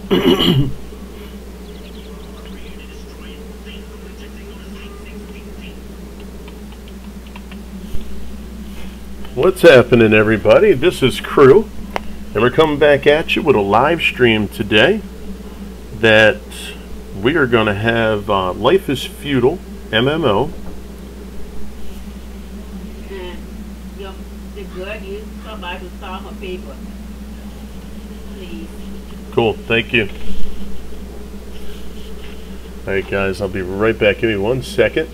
What's happening, everybody? This is Crew, and we're coming back at you with a live stream today that we are going to have Life is Feudal MMO. And the good is somebody who saw her paper. Please. Cool, thank you. Alright guys, I'll be right back. Give me 1 second.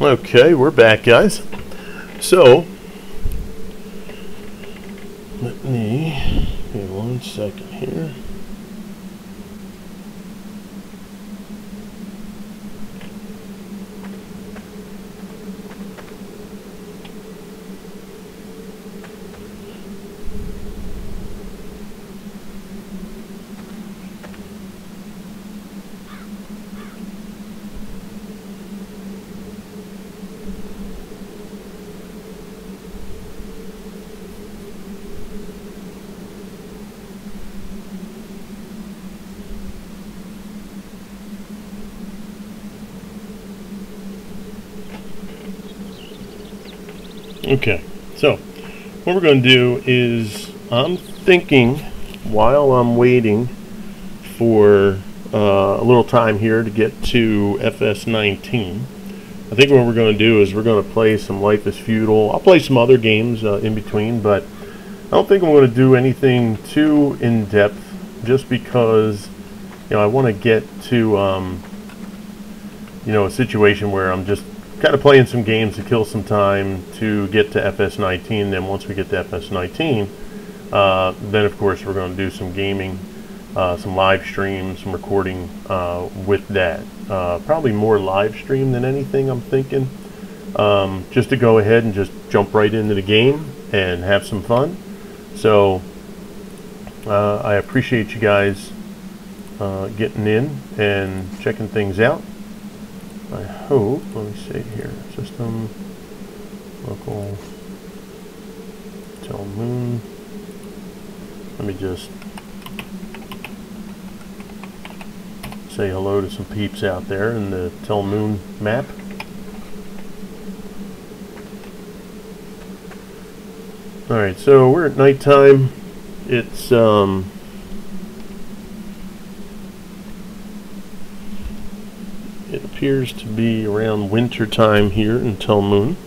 Okay, we're back, guys. So, let me give me 1 second here. Okay, so what we're going to do is I'm thinking while I'm waiting for a little time here to get to FS19, I think what we're going to do is we're going to play some Life is Feudal. I'll play some other games in between, but I don't think I'm going to do anything too in-depth just because, you know, I want to get to, you know, a situation where I'm just kind of playing some games to kill some time to get to FS19. Then once we get to FS19, then of course we're going to do some gaming, some live stream, some recording with that. Probably more live stream than anything, I'm thinking. Just to go ahead and just jump right into the game and have some fun. So I appreciate you guys getting in and checking things out. I hope, let me see here, system, local, tell moon, let me just say hello to some peeps out there in the tell moon map. Alright, so we're at nighttime. It's it appears to be around winter time here in Tell Moon,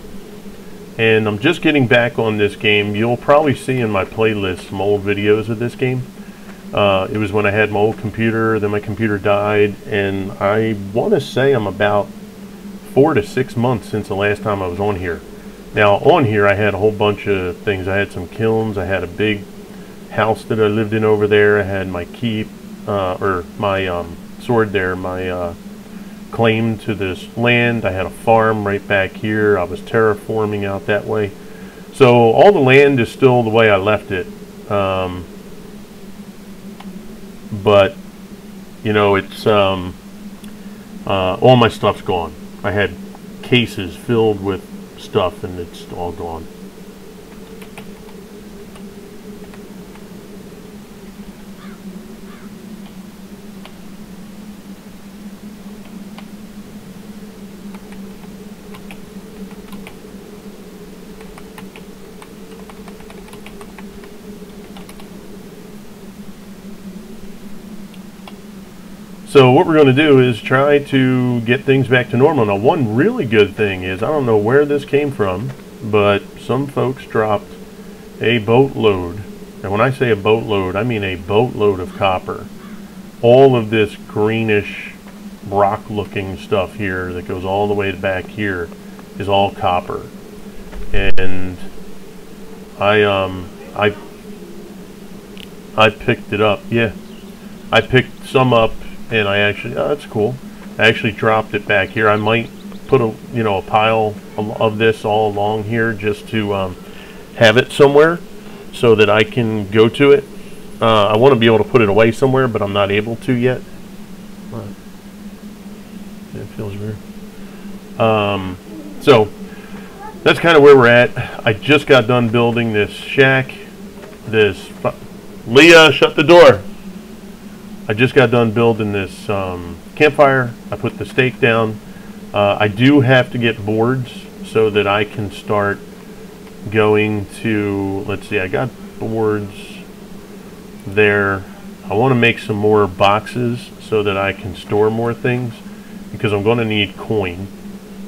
and I'm just getting back on this game. You'll probably see in my playlist some old videos of this game. It was when I had my old computer, then my computer died, and I want to say I'm about 4 to 6 months since the last time I was on here. Now on here I had a whole bunch of things. I had some kilns, I had a big house that I lived in over there, I had my keep, or my sword there, my claim to this land. I had a farm right back here. I was terraforming out that way. So all the land is still the way I left it. But you know, it's all my stuff's gone. I had cases filled with stuff and it's all gone. So what we're going to do is try to get things back to normal. Now, one really good thing is, I don't know where this came from, but some folks dropped a boatload. And when I say a boatload, I mean a boatload of copper. All of this greenish rock looking stuff here that goes all the way back here is all copper. And I picked it up. Yeah, I picked some up, and I actually, oh, that's cool. I actually dropped it back here. I might put a pile of this all along here just to have it somewhere so that I can go to it. I want to be able to put it away somewhere, but I'm not able to yet. It feels weird. So that's kind of where we're at. I just got done building this shack. Leah, shut the door. I just got done building this campfire. I put the stake down. I do have to get boards so that I can start going to, let's see, I got boards there. I want to make some more boxes so that I can store more things, because I'm going to need coin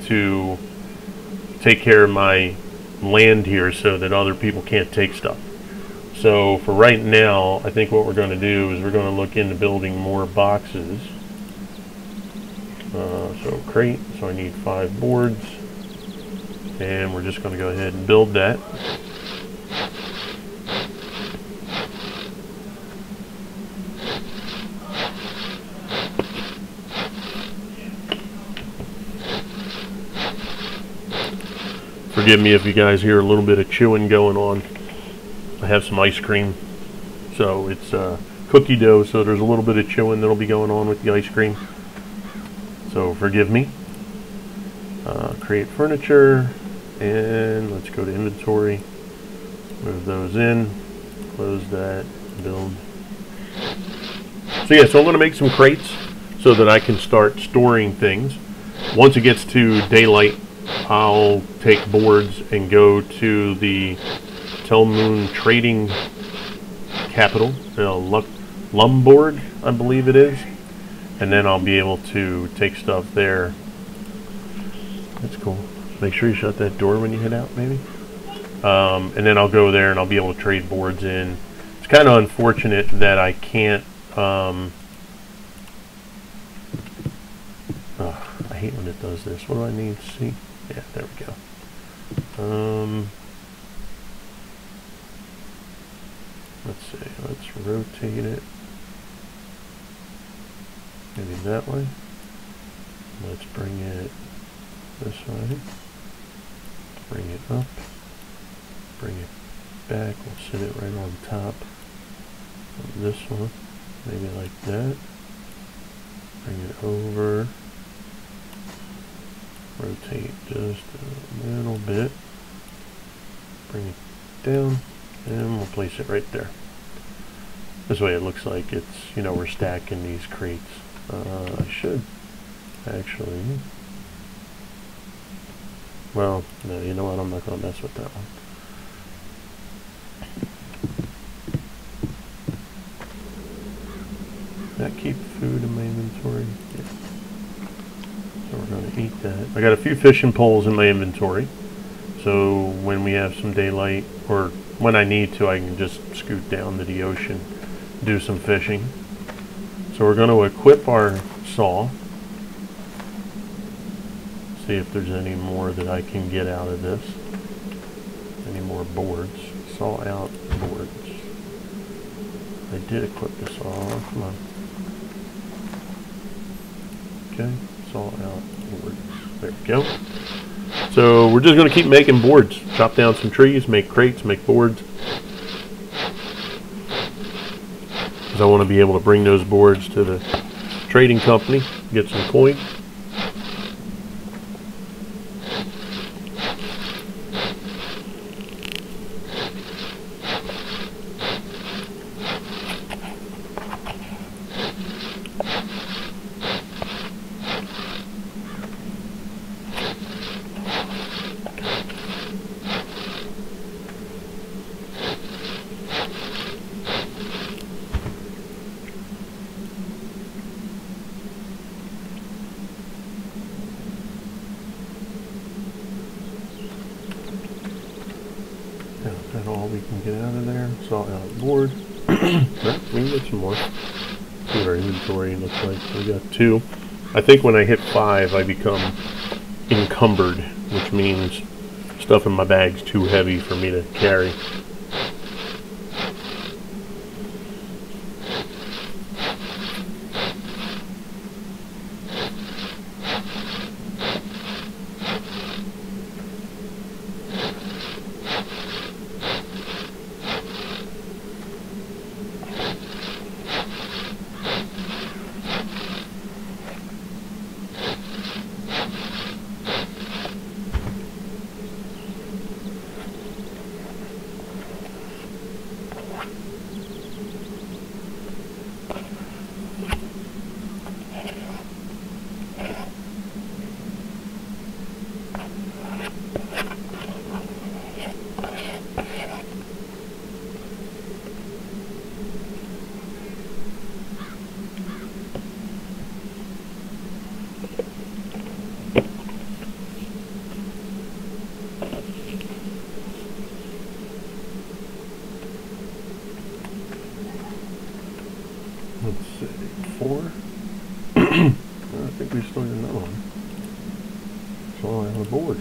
to take care of my land here so that other people can't take stuff. So for right now, I think what we're going to do is we're going to look into building more boxes. So crate, so I need 5 boards, and we're just going to go ahead and build that. Forgive me if you guys hear a little bit of chewing going on. I have some ice cream, so it's cookie dough, so there's a little bit of chewing that'll be going on with the ice cream. So forgive me. Create furniture, and let's go to inventory. Move those in, close that, build. So yeah, so I'm going to make some crates so that I can start storing things. Once it gets to daylight, I'll take boards and go to the Telmoon trading capital, Lumborg, I believe it is, and then I'll be able to take stuff there. That's cool. Make sure you shut that door when you head out, maybe. And then I'll go there and I'll be able to trade boards in. It's kind of unfortunate that I can't. I hate when it does this. What do I need to see? Yeah, there we go. Let's see. Let's rotate it. Maybe that way. Let's bring it this way. Bring it up. Bring it back. We'll sit it right on top of this one. Maybe like that. Bring it over. Rotate just a little bit. Bring it down. And we'll place it right there. This way it looks like it's, we're stacking these crates. I should actually, well, no, you know what, I'm not going to mess with that one. Did I keep food in my inventory? Yeah. So we're going to eat that. I got a few fishing poles in my inventory. So when we have some daylight, or when I need to, I can just scoot down to the ocean, do some fishing. So we're going to equip our saw. See if there's any more that I can get out of this. Any more boards. Saw out boards. I did equip the saw. Come on. Okay. Saw out boards. There we go. So we're just going to keep making boards. Chop down some trees, make crates, make boards. Because I want to be able to bring those boards to the trading company, get some coin. Get out of there. Salt out of the board. No, we can get some more. See what our inventory looks like. We got 2. I think when I hit 5, I become encumbered, which means stuff in my bag's too heavy for me to carry. Let's see, 4. I think we still got another one. It's all on the board.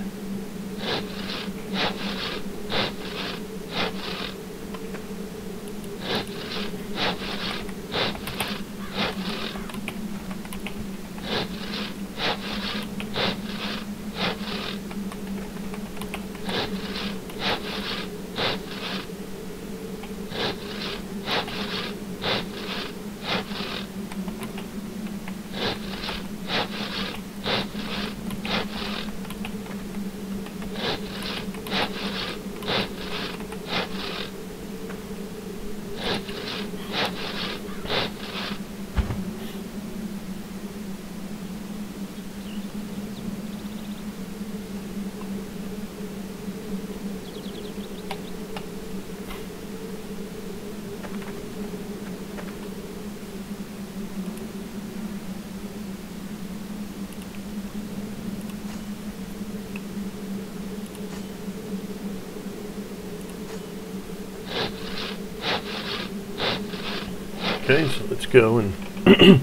Okay, so let's go, and I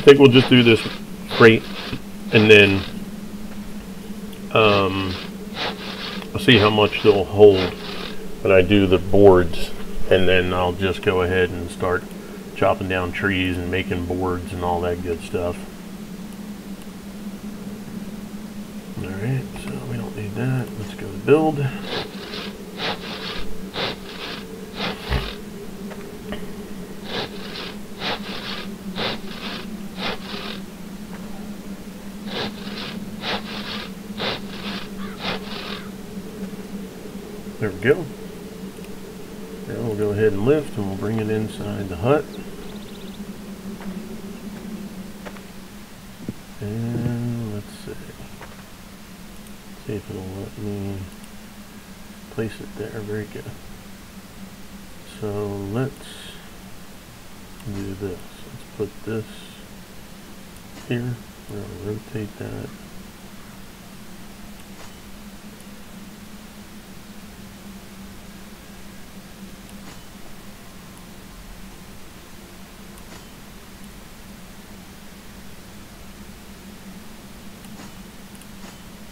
think we'll just do this crate, and then I'll see how much they'll hold when I do the boards, and then I'll just go ahead and start chopping down trees and making boards and all that good stuff. Alright, so we don't need that. Let's go to build. There we go. Now we'll go ahead and lift, and we'll bring it inside the hut. And let's see if it'll let me place it there. Very good. So let's do this. Let's put this here. We're going to rotate that.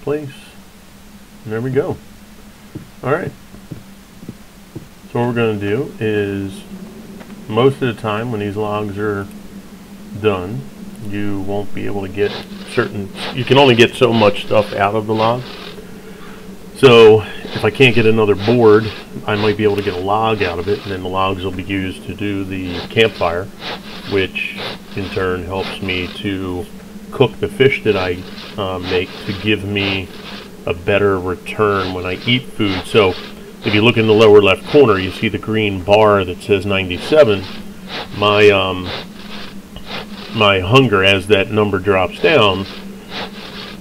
Place, and there we go. Alright, so what we're going to do is, most of the time when these logs are done, you won't be able to get you can only get so much stuff out of the log. So if I can't get another board, I might be able to get a log out of it, and then the logs will be used to do the campfire, which in turn helps me to cook the fish that I make to give me a better return when I eat food. So if you look in the lower left corner, you see the green bar that says 97. My hunger, as that number drops down,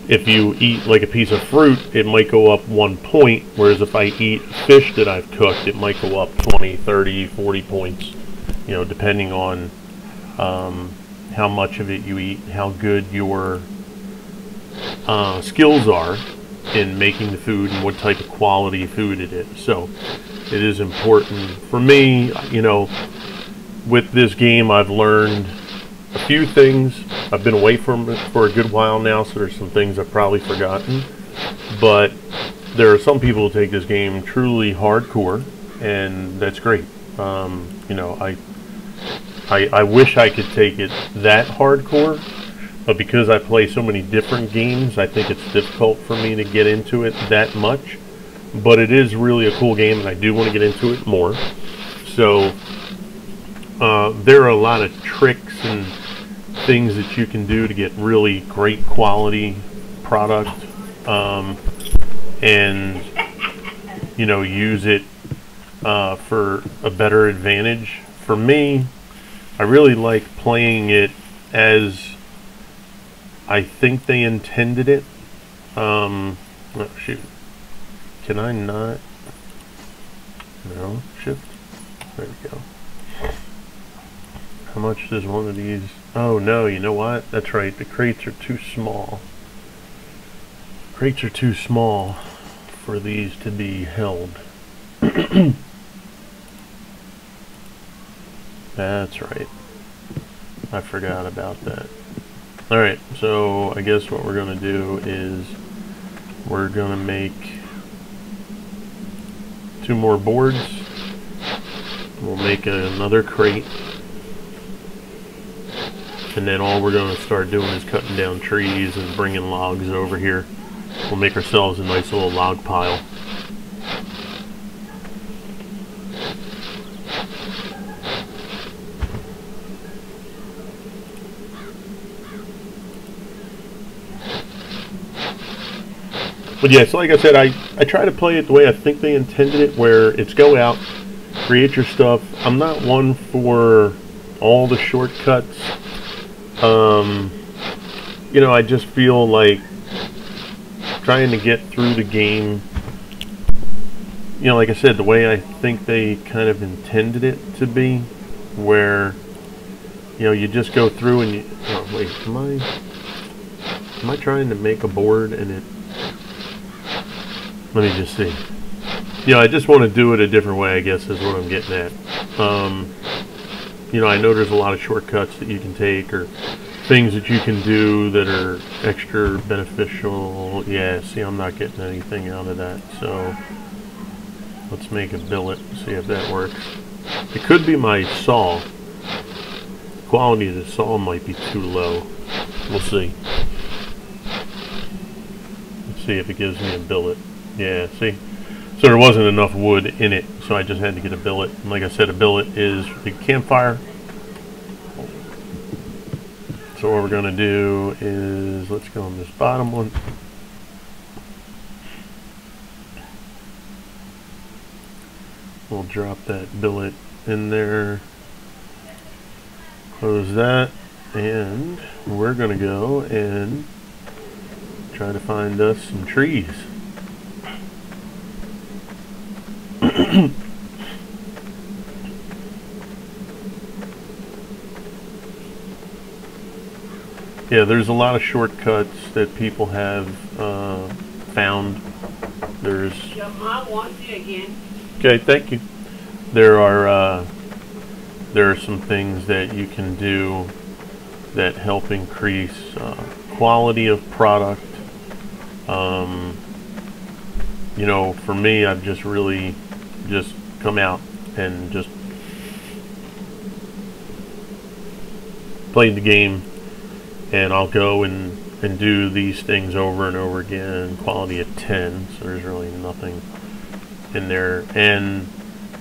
if you eat like a piece of fruit, it might go up 1 point, whereas if I eat fish that I've cooked, it might go up 20, 30, 40 points, you know, depending on how much of it you eat, how good your skills are in making the food, and what type of quality food it is. So it is important. For me, you know, with this game, I've learned a few things. I've been away from it for a good while now, so there's some things I've probably forgotten. But there are some people who take this game truly hardcore, and that's great. You know, I wish I could take it that hardcore, but because I play so many different games, I think it's difficult for me to get into it that much. But it is really a cool game, and I do want to get into it more. So there are a lot of tricks and things that you can do to get really great quality product, and you know, use it for a better advantage. For me, I really like playing it as I think they intended it. Oh shoot, can I not? No, shift, there we go. How much does one of these? Oh no, you know what? That's right, the crates are too small. Crates are too small for these to be held. That's right. I forgot about that. Alright, so I guess what we're going to do is we're going to make 2 more boards. We'll make another crate. And then all we're going to start doing is cutting down trees and bringing logs over here. We'll make ourselves a nice little log pile. But yes, like I said, I try to play it the way I think they intended it, where it's go out, create your stuff. I'm not one for all the shortcuts. You know, I just feel like trying to get through the game, you know, like I said, the way I think they kind of intended it to be, where, you know, you just go through and you, oh wait, am I trying to make a board and it, let me just see. You know, I just want to do it a different way, I guess is what I'm getting at. You know, I know there's a lot of shortcuts that you can take, or things that you can do that are extra beneficial. Yeah, see, I'm not getting anything out of that, so let's make a billet, see if that works. It could be my saw. The quality of the saw might be too low. We'll see. Let's see if it gives me a billet. Yeah, see? So there wasn't enough wood in it, so I just had to get a billet. And like I said, a billet is the campfire. So what we're going to do is, let's go on this bottom one. We'll drop that billet in there. Close that. And we're going to go and try to find us some trees. Yeah, there's a lot of shortcuts that people have found. There's. Your mom wants you again. Okay, thank you. There are some things that you can do that help increase quality of product. You know, for me, I've just really just come out and just played the game, and I'll go and do these things over and over again, quality of 10, so there's really nothing in there. And,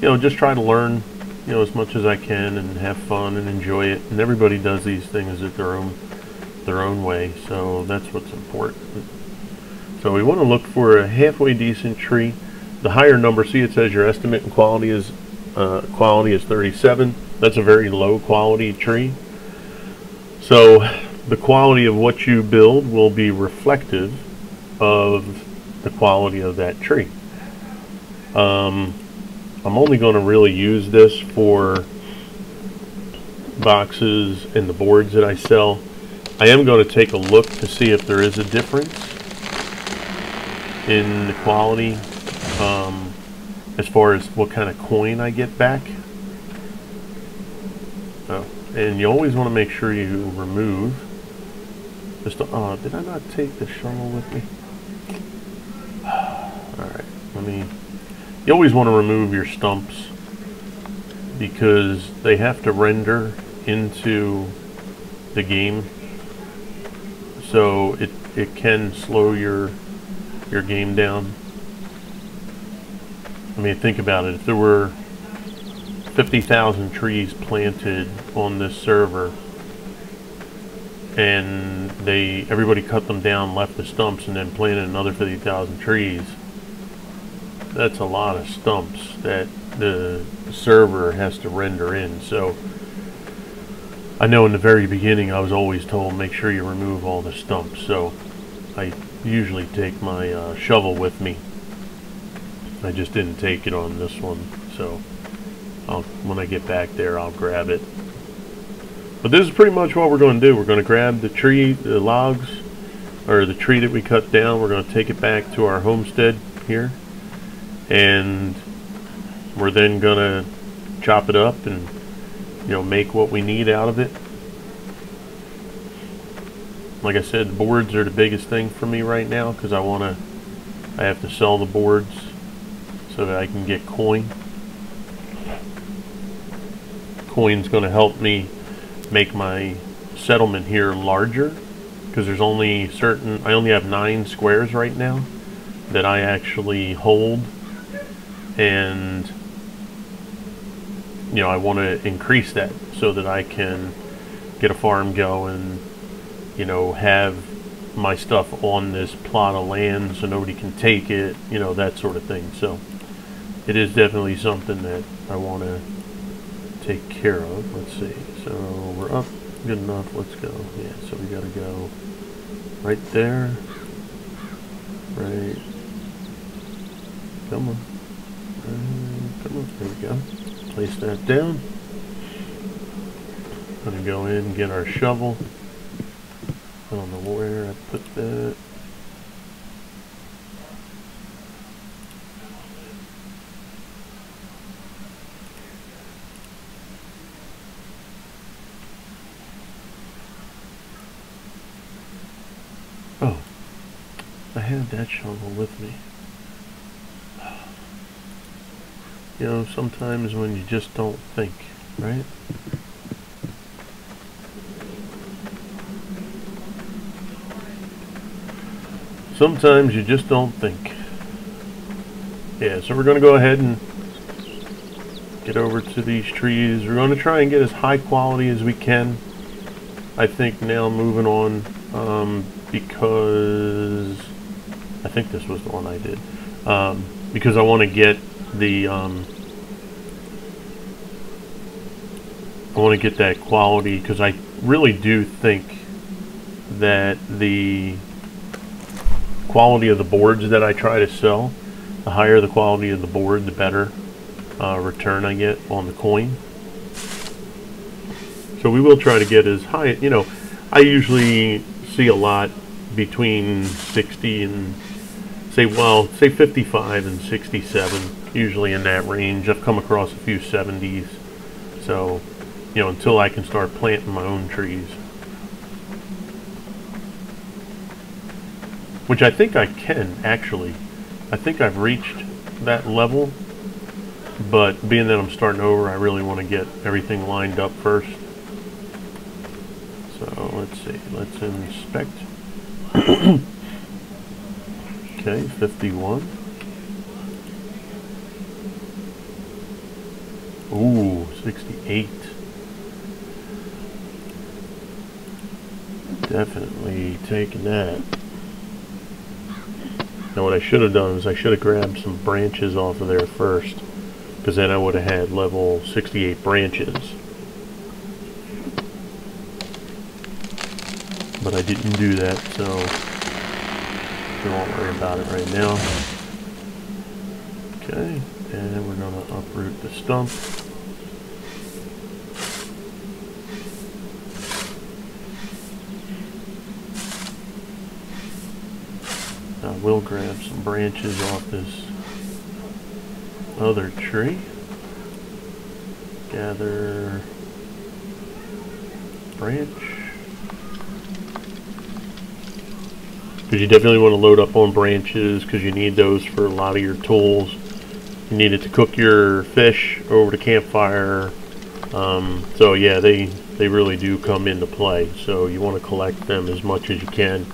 you know, just try to learn, you know, as much as I can and have fun and enjoy it. And everybody does these things at their own way, so that's what's important. So we want to look for a halfway decent tree. The higher number, see it says your estimate and quality is 37. That's a very low quality tree. So the quality of what you build will be reflective of the quality of that tree. I'm only going to really use this for boxes and the boards that I sell. I am going to take a look to see if there is a difference in the quality. as far as what kind of coin I get back. Oh, and you always want to make sure you remove just did I not take the shovel with me? Alright, you always want to remove your stumps because they have to render into the game, so it can slow your game down. I mean, think about it. If there were 50,000 trees planted on this server and everybody cut them down, left the stumps, and then planted another 50,000 trees, that's a lot of stumps that the server has to render in. So I know in the very beginning I was always told make sure you remove all the stumps, so I usually take my shovel with me. I just didn't take it on this one, so when I get back there I'll grab it. But this is pretty much what we're going to do. We're going to grab the tree, the logs, or the tree that we cut down. We're going to take it back to our homestead here, and we're then going to chop it up and make what we need out of it. Like I said, the boards are the biggest thing for me right now because I have to sell the boards so that I can get coin. Coin's going to help me make my settlement here larger because there's only I only have 9 squares right now that I actually hold, and I want to increase that so that I can get a farm going, have my stuff on this plot of land so nobody can take it, that sort of thing. So it is definitely something that I want to take care of. Let's see. So we're up good enough. Let's go. Yeah, so we got to go right there. Right. Come on. Come on. There we go. Place that down. Gonna go in and get our shovel. I don't know where I put that. Oh, I had that shovel with me. Sometimes when you just don't think, right? Sometimes you just don't think. Yeah, so we're going to go ahead and get over to these trees. We're going to try and get as high quality as we can. I think now moving on, because I think this was the one I did. Because I want to get the I want to get that quality, because I really do think that the quality of the boards that I try to sell, the higher the quality of the board, the better return I get on the coin. So we will try to get as high, I usually see a lot between 60 and say 55 and 67, usually in that range. I've come across a few 70s. So, until I can start planting my own trees. Which I think I can, actually. I think I've reached that level, but being that I'm starting over, I really want to get everything lined up first. So let's see, let's inspect. Okay, 51. Ooh, 68. Definitely taking that. Now what I should have done is I should have grabbed some branches off of there first, because then I would have had level 68 branches. But I didn't do that, so we won't worry about it right now. Okay, and we're going to uproot the stump. I will grab some branches off this other tree. Gather branch. Because you definitely want to load up on branches because you need those for a lot of your tools. You need it to cook your fish over the campfire. So yeah, they really do come into play. So you want to collect them as much as you can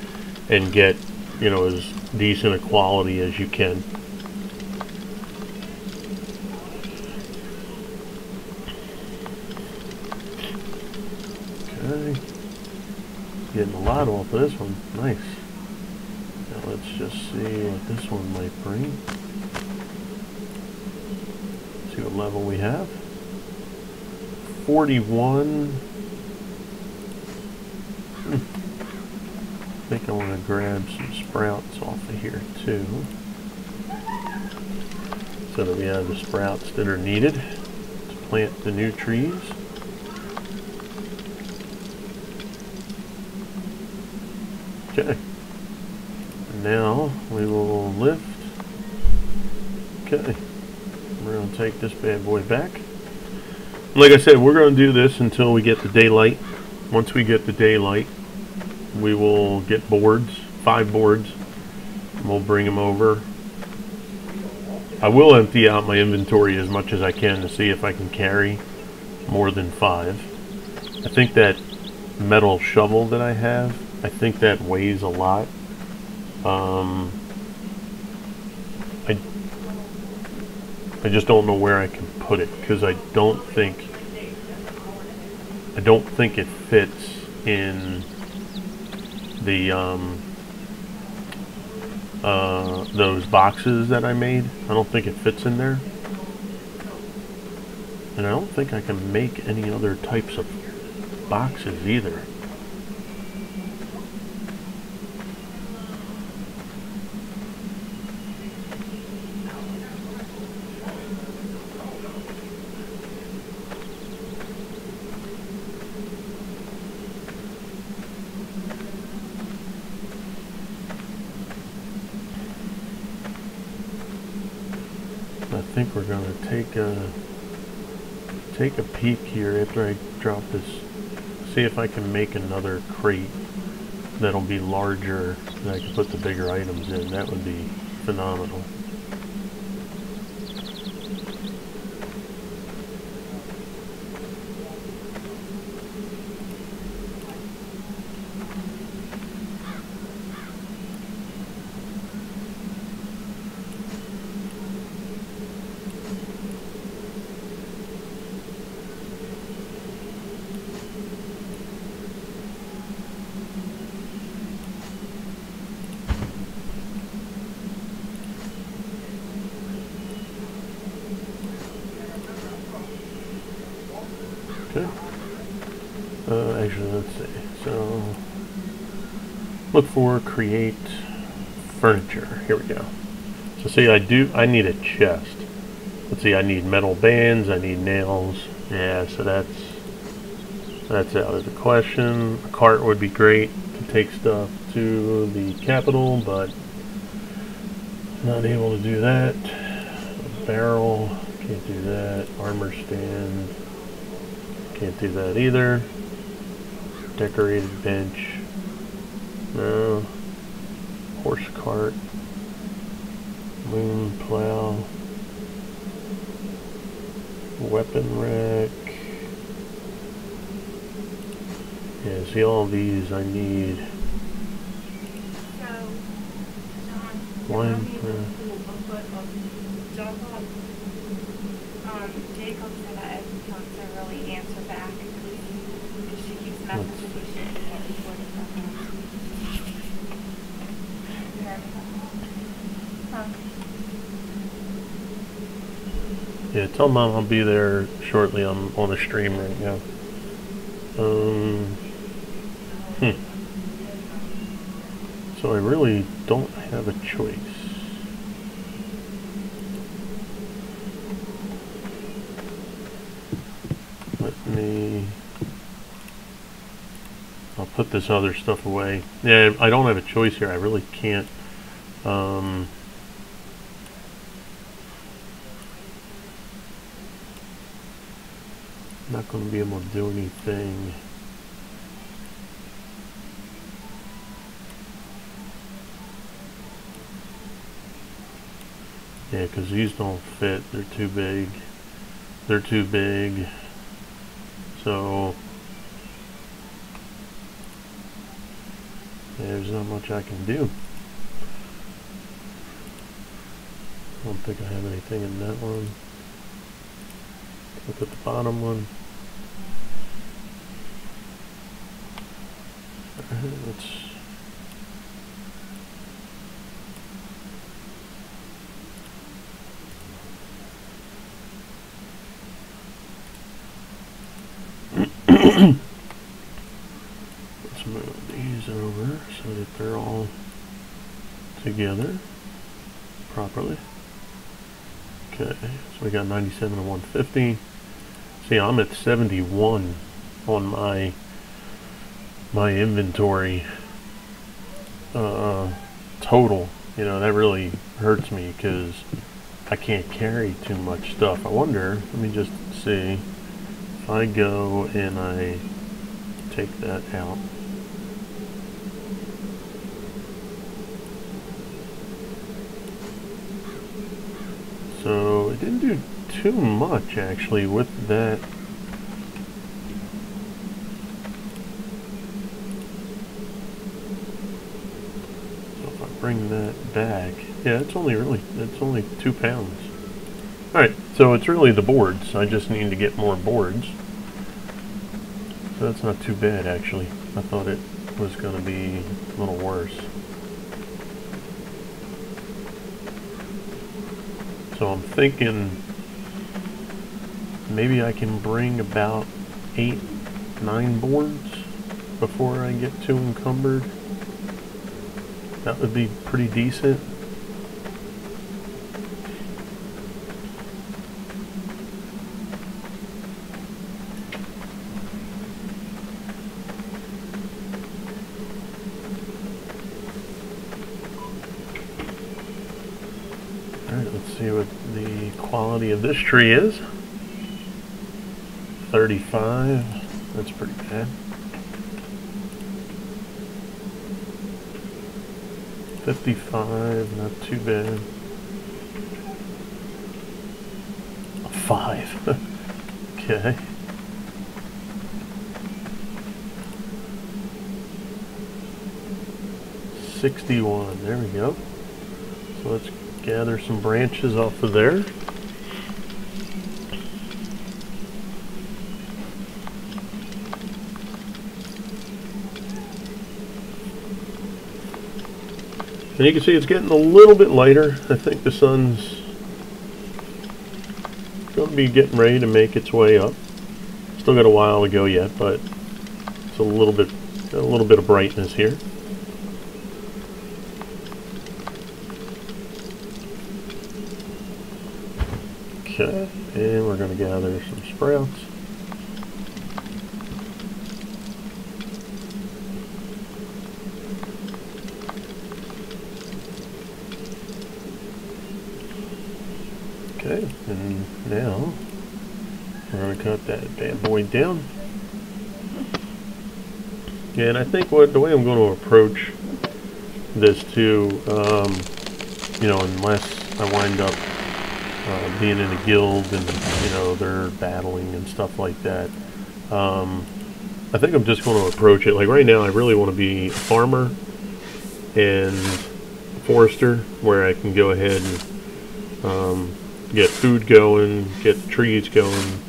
and get, you know, as decent a quality as you can. Okay, getting a lot off of this one. Nice. Now let's just see what this one might bring. See what level we have. 41. I think I want to grab some sprouts off of here too, so that we have the sprouts that are needed to plant the new trees. Okay. Now we will lift. Okay. We're going to take this bad boy back. Like I said, we're going to do this until we get the daylight. Once we get the daylight, we will get boards, 5 boards, and we'll bring them over. I will empty out my inventory as much as I can to see if I can carry more than 5. I think that metal shovel that I have, I think that weighs a lot. I just don't know where I can put it because I don't think it fits in the those boxes that I made. I don't think it fits in there, and I don't think I can make any other types of boxes either. I think we're going to take a peek here after I drop this, see if I can make another crate that'll be larger and I can put the bigger items in. That would be phenomenal. Okay. Actually, let's see. So, look for create furniture. Here we go. So see, I need a chest. Let's see, I need metal bands, I need nails. Yeah, so that's out of the question. A cart would be great to take stuff to the Capitol, but not able to do that. A barrel, can't do that. Armor stand, can't do that either. Decorated bench, no. Horse cart, moon plow, weapon rack. Yeah, see all these I need. Line Jacob said I have to really answer back because she keeps messaging me. She can't record it from him. Yeah, tell Mom I'll be there shortly. I'm on a stream right now. So I really don't have a choice. I'll put this other stuff away. Yeah, I don't have a choice here. I really can't. not going to be able to do anything. Yeah, because these don't fit. They're too big. They're too big. So there's not much I can do. I don't think I have anything in that one. Look at the bottom one. Let's let's move these over so that they're all together properly. Okay, so we got 97 and 150. See, I'm at 71 on my inventory total. You know, that really hurts me because I can't carry too much stuff. I wonder, let me just see, if I go and I take that out. So it didn't do too much actually with that. So if I bring that back, yeah, it's only 2 pounds. Alright, so it's really the boards. I just need to get more boards. So that's not too bad actually. I thought it was going to be a little worse. So I'm thinking maybe I can bring about 8, 9 boards before I get too encumbered. That would be pretty decent. Alright, let's see what the quality of this tree is. 35, that's pretty bad. 55, not too bad. 5, okay. 61, there we go. So let's gather some branches off of there. And you can see it's getting a little bit lighter. I think the sun's going to be getting ready to make its way up. Still got a while to go yet, but it's a little bit of brightness here. Okay, and we're going to gather some sprouts. Okay, and now we're going to cut that bad boy down. Yeah, and I think the way I'm going to approach this too, you know, unless I wind up being in a guild and, you know, they're battling and stuff like that, I think I'm just going to approach it. Like right now, I really want to be a farmer and a forester, where I can go ahead and get food going, get the trees going,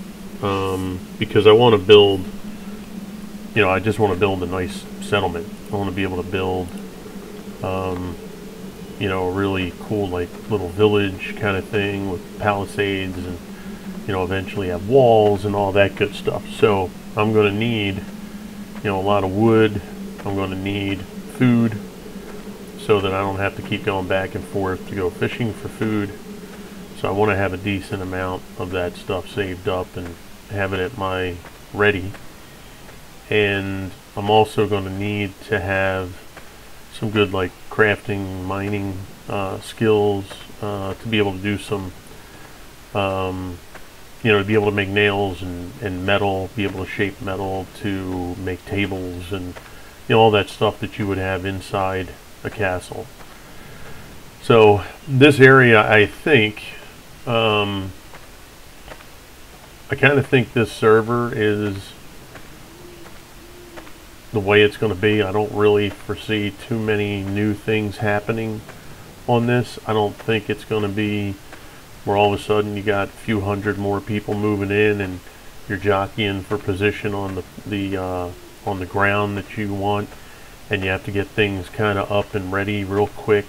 because I want to build, you know, I just want to build a nice settlement. I want to be able to build, you know, a really cool, like, little village kind of thing with palisades and, you know, eventually have walls and all that good stuff. So I'm going to need, you know, a lot of wood. I'm going to need food so that I don't have to keep going back and forth to go fishing for food. So I want to have a decent amount of that stuff saved up and have it at my ready. And I'm also going to need to have some good, like, crafting, mining skills to be able to do some you know, to be able to make nails and metal, be able to shape metal to make tables and, you know, all that stuff that you would have inside a castle. So this area, I think, I kind of think this server is the way it's going to be. I don't really foresee too many new things happening on this. I don't think it's going to be where all of a sudden you got a few hundred more people moving in and you're jockeying for position on the ground that you want, and you have to get things kind of up and ready real quick.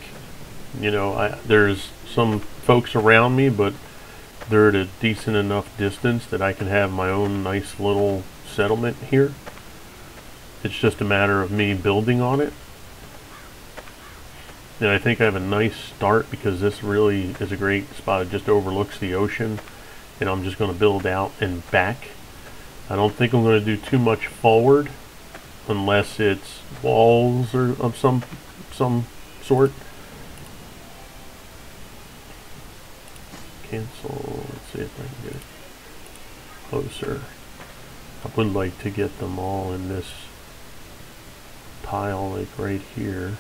You know, there's some folks around me, but they're at a decent enough distance that I can have my own nice little settlement here. It's just a matter of me building on it. And I think I have a nice start because this really is a great spot. It just overlooks the ocean, and I'm just going to build out and back. I don't think I'm going to do too much forward unless it's walls or of some sort. Cancel. Let's see if I can get it closer. I would like to get them all in this pile, like right here.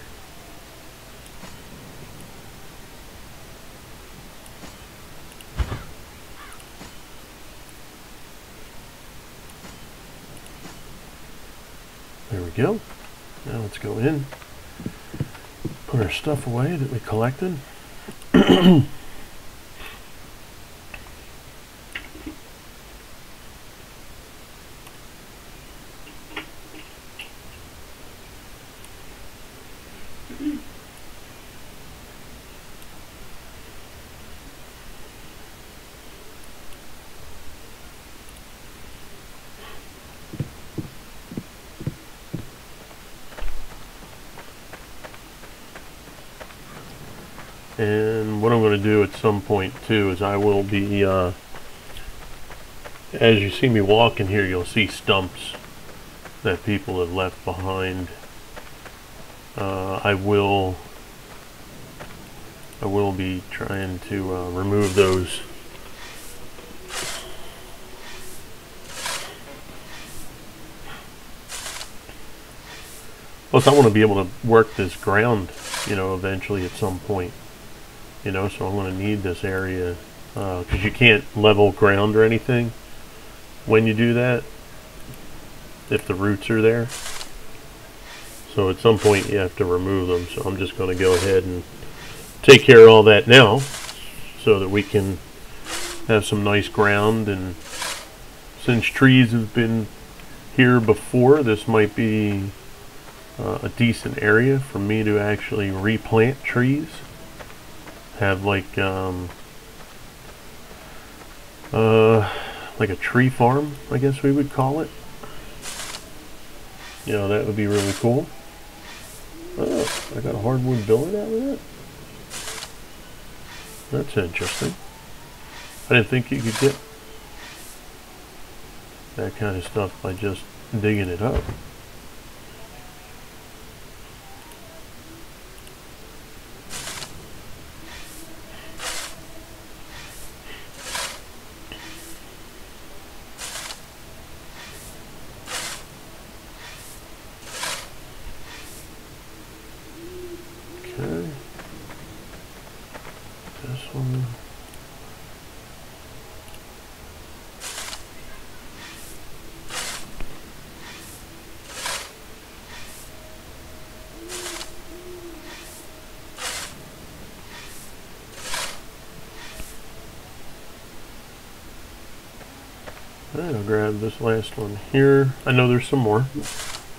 There we go. Now let's go in, put our stuff away that we collected. And what I'm going to do at some point too is I will be, as you see me walking here, you'll see stumps that people have left behind. I will be trying to remove those. Plus I want to be able to work this ground, you know, eventually at some point. You know, so I'm going to need this area because you can't level ground or anything when you do that if the roots are there. So at some point you have to remove them. So I'm just going to go ahead and take care of all that now so that we can have some nice ground. And since trees have been here before, this might be a decent area for me to actually replant trees. Have like a tree farm, I guess we would call it. You know, that would be really cool. Oh, I got a hardwood building out of that. That's interesting. I didn't think you could get that kind of stuff by just digging it up. Okay. This one. Alright, I'll grab this last one here. I know there's some more,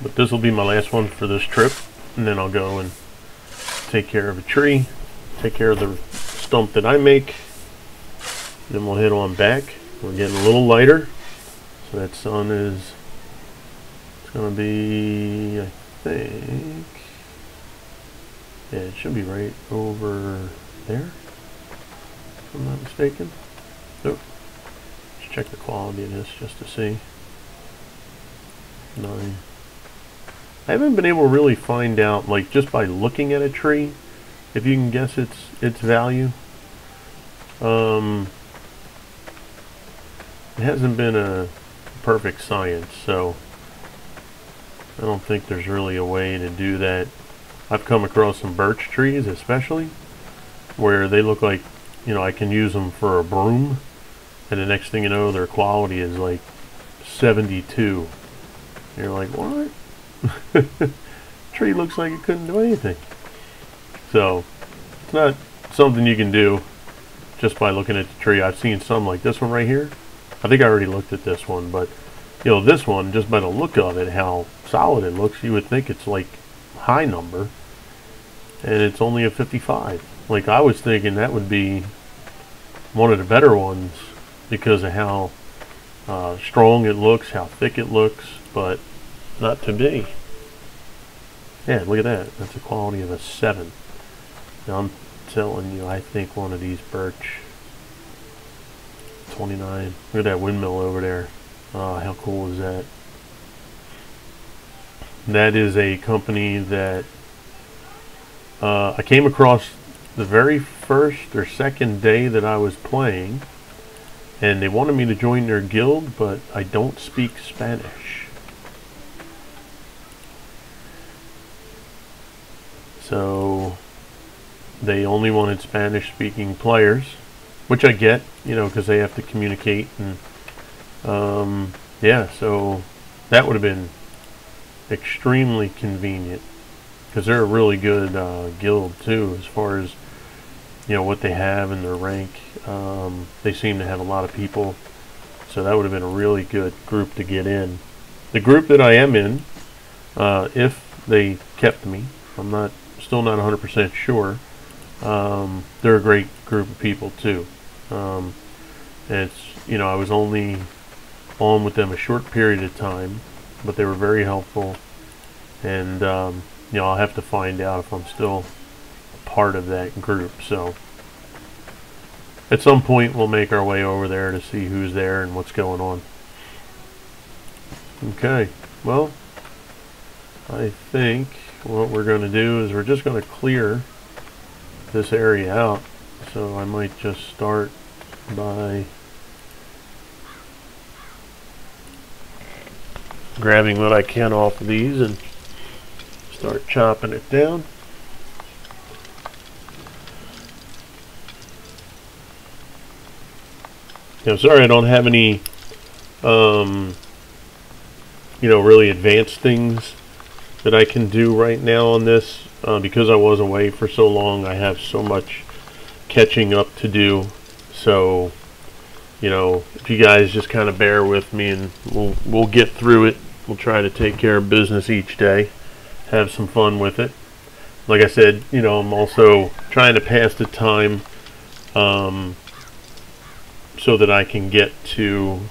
but this will be my last one for this trip, and then I'll go and take care of a tree, take care of the stump that I make, then we'll head on back. We're getting a little lighter, so that sun is, it's going to be, I think, yeah, it should be right over there, if I'm not mistaken. Nope. Let's check the quality of this just to see. 9. I haven't been able to really find out, like just by looking at a tree, if you can guess its value. it hasn't been a perfect science, so I don't think there's really a way to do that. I've come across some birch trees especially where they look like, you know, I can use them for a broom, and the next thing you know their quality is like 72. And you're like, what? Tree looks like it couldn't do anything. So it's not something you can do just by looking at the tree. I've seen some like this one right here. I think I already looked at this one, but you know, this one, just by the look of it, how solid it looks, you would think it's like high number, and it's only a 55. Like, I was thinking that would be one of the better ones because of how strong it looks, how thick it looks, but not to be. Yeah, look at that. That's a quality of a 7. Now, I'm telling you, I think one of these birch, 29. Look at that windmill over there. How cool is that? That is a company that I came across the very first or second day that I was playing, and they wanted me to join their guild, but I don't speak Spanish. So they only wanted Spanish speaking players, which I get, you know, because they have to communicate, and yeah, so that would have been extremely convenient because they're a really good guild too, as far as, you know, what they have in their rank. They seem to have a lot of people, so that would have been a really good group to get in. The group that I am in, if they kept me, I'm still not 100% sure. They're a great group of people too. And it's, you know, I was only on with them a short period of time, but they were very helpful, and you know, I'll have to find out if I'm still a part of that group. So at some point we'll make our way over there to see who's there and what's going on. Okay, well, I think what we're going to do is we're just going to clear this area out, so I might just start by grabbing what I can off of these and start chopping it down. I'm sorry I don't have any you know, really advanced things that I can do right now on this, because I was away for so long. I have so much catching up to do, so you know, if you guys just kind of bear with me, and we'll get through it. We'll try to take care of business each day, have some fun with it. Like I said, you know, I'm also trying to pass the time so that I can get to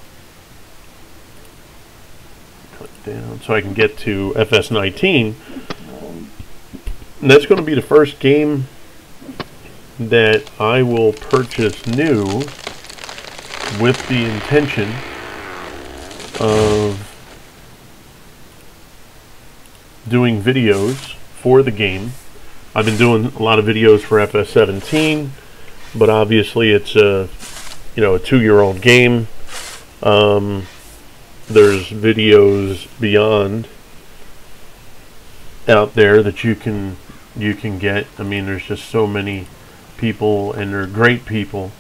FS19. And that's going to be the first game that I will purchase new with the intention of doing videos for the game. I've been doing a lot of videos for FS17, but obviously it's a, you know, a 2-year-old game. There's videos beyond out there that you can get. I mean, there's just so many people, and they're great people.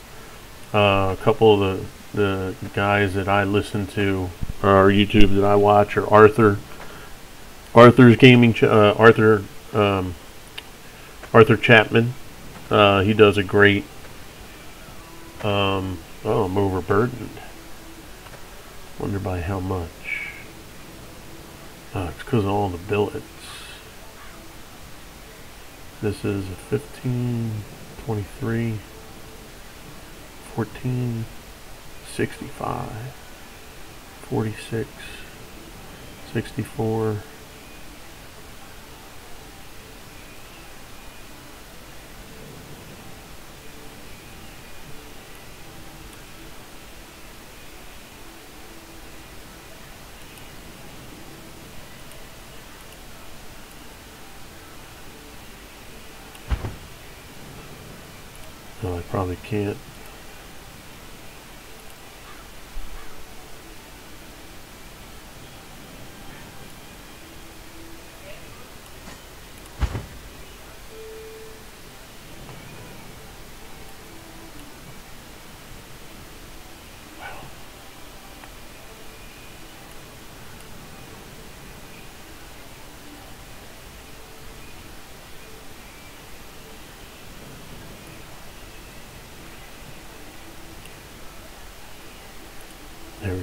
A couple of the guys that I listen to, or YouTube that I watch, are Arthur's gaming, Arthur Chapman. He does a great. Oh, I'm overburdened. Wonder by how much. It's because of all the billets. This is a 15, 23, 14, 65, 46, 64. No, I probably can't.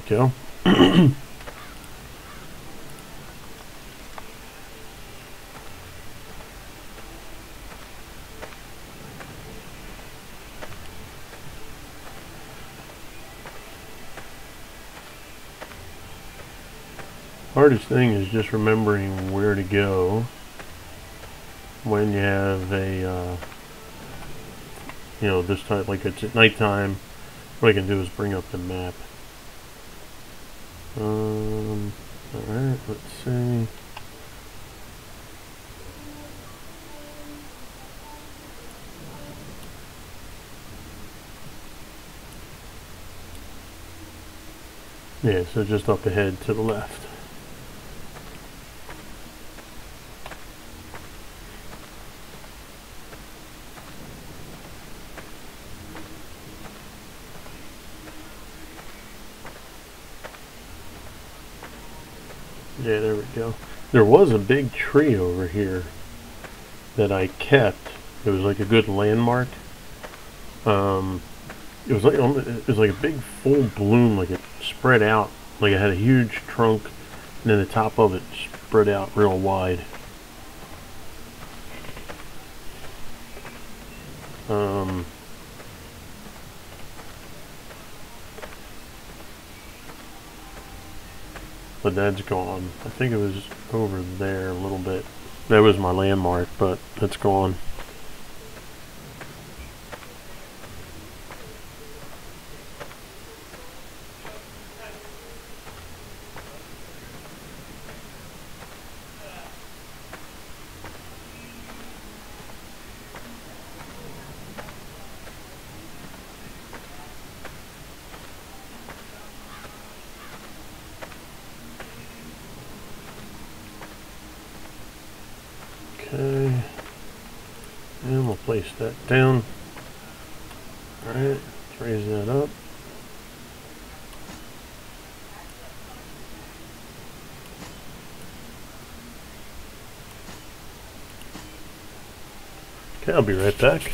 go. Hardest thing is just remembering where to go when you have a, you know, this type, like it's at nighttime. What I can do is bring up the map. Alright, let's see. Yeah, so just up ahead to the left. Yeah, there we go. There was a big tree over here that I kept. It was like a good landmark. It was like a big full bloom, like it spread out, like it had a huge trunk, and then the top of it spread out real wide. But that's gone. I think it was over there a little bit. That was my landmark, but that's gone. Okay, and we'll place that down. Alright, let's raise that up. Okay, I'll be right back.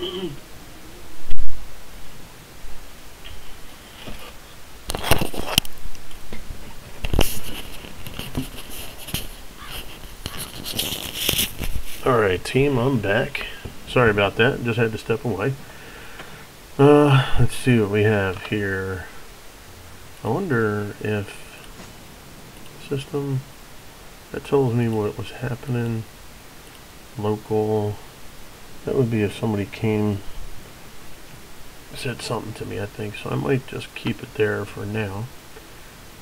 Alright team, I'm back. Sorry about that, just had to step away. Let's see what we have here. I wonder if system, that tells me what was happening. Local, that would be if somebody came, said something to me, I think. So I might just keep it there for now.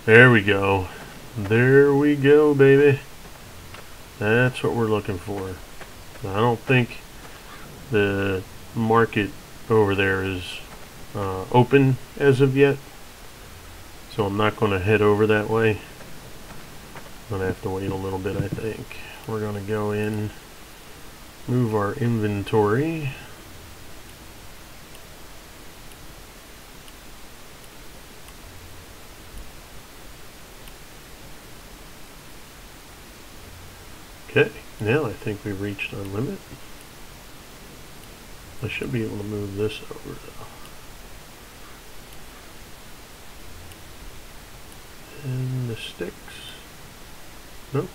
There we go. There we go, baby. That's what we're looking for. Now, I don't think the market over there is open as of yet, so I'm not going to head over that way. I'm going to have to wait a little bit, I think. We're going to go in, move our inventory. Okay, now I think we've reached our limit. I should be able to move this over though. And the sticks. Nope.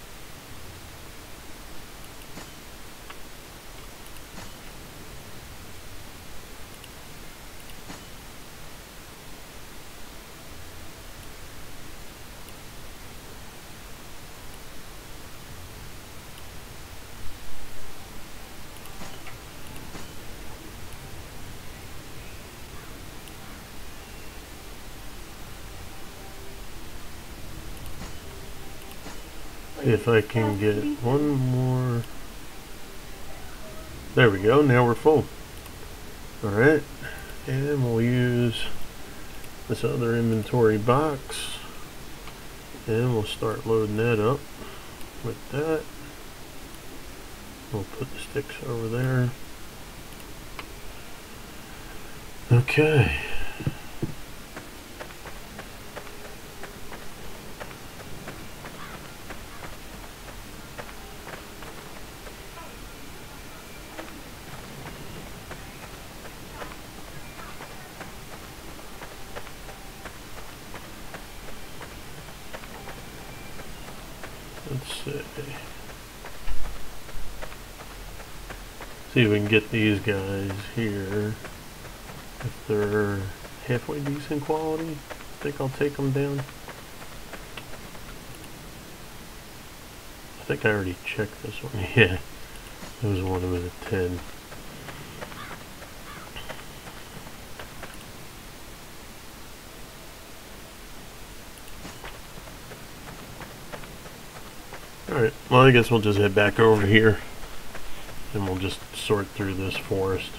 If I can get one more. There we go, now we're full. Alright, and we'll use this other inventory box and we'll start loading that up with that. We'll put the sticks over there. Okay. Let's see. See if we can get these guys here. If they're halfway decent quality, I think I'll take them down. I think I already checked this one. Yeah, it was one with a 10. Alright, well I guess we'll just head back over here and we'll just sort through this forest.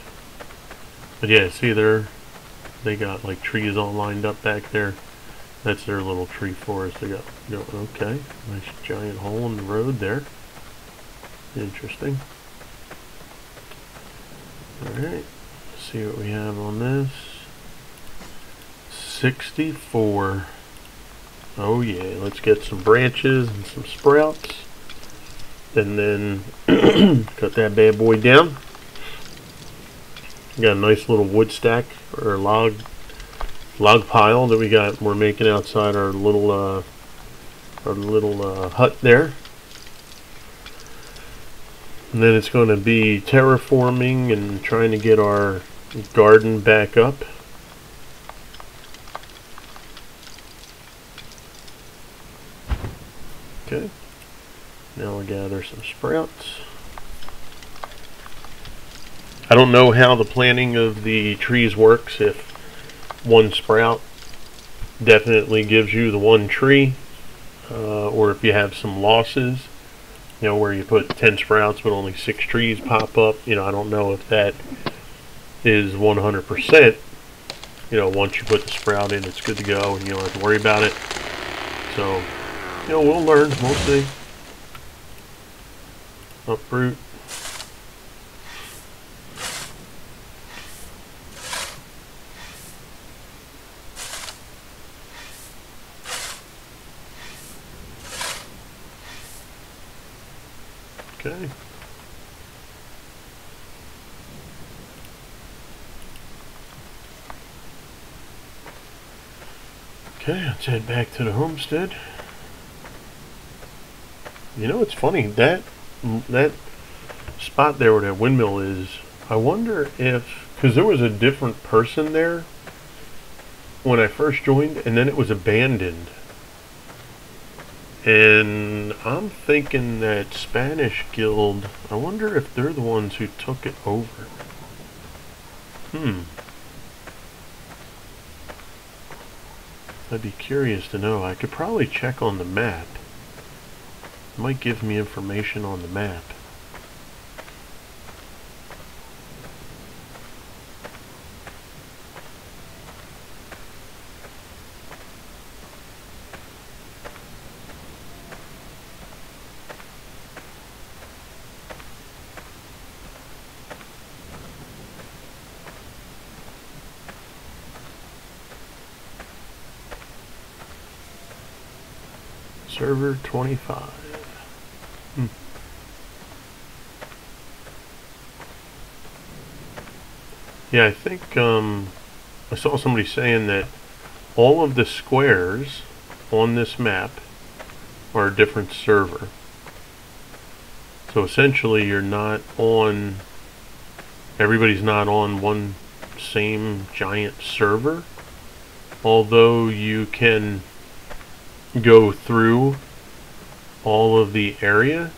But yeah, see there, they got like trees all lined up back there. That's their little tree forest they got going. Okay, nice giant hole in the road there. Interesting. Alright, see what we have on this. 64. Oh yeah, let's get some branches and some sprouts. And then cut that bad boy down. Got a nice little wood stack or log pile that we're making outside our little hut there. And then it's going to be terraforming and trying to get our garden back up. Okay. Now we'll gather some sprouts. I don't know how the planting of the trees works, if one sprout definitely gives you the one tree, or if you have some losses, you know, where you put 10 sprouts but only 6 trees pop up. You know, I don't know if that is 100%. You know, once you put the sprout in, it's good to go and you don't have to worry about it. So, you know, we'll learn, we'll see. Uproot. Okay. Okay, let's head back to the homestead. You know, it's funny, that spot there where that windmill is, I wonder if, because there was a different person there when I first joined, and then it was abandoned. And I'm thinking that Spanish Guild, I wonder if they're the ones who took it over. I'd be curious to know. I could probably check on the map. It might give me information on the map. Server 25. Yeah, I think I saw somebody saying that all of the squares on this map are a different server. So essentially you're not on, everybody's not on one same giant server, although you can go through all of the area,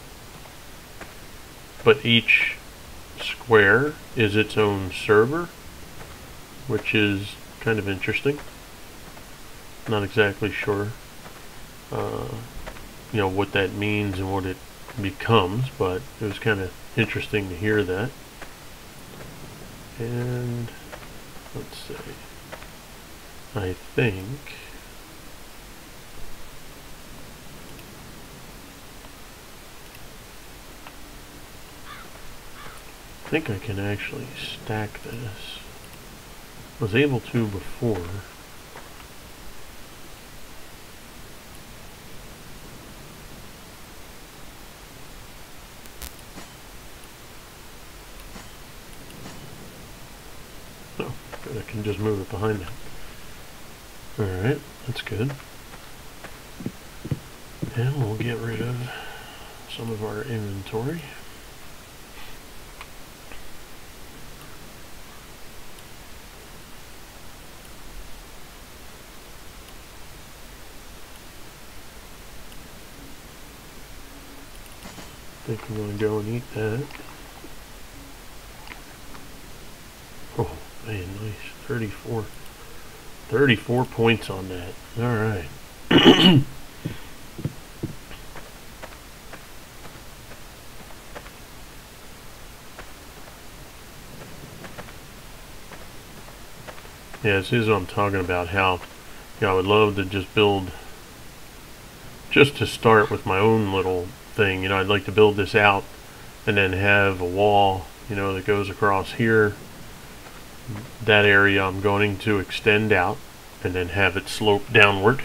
but each square is its own server, which is kind of interesting. Not exactly sure you know, what that means and what it becomes, but it was kind of interesting to hear that. And let's see, I think I can actually stack this. I was able to before. Oh, good, I can just move it behind it. Alright, that's good. And we'll get rid of some of our inventory. I think I'm going to go and eat that. Oh man, nice. 34 points on that. Alright. Yeah, this is what I'm talking about, how, you know, I would love to just build, just to start with my own little thing. You know, I'd like to build this out and then have a wall, you know, that goes across here. That area I'm going to extend out and then have it slope downward,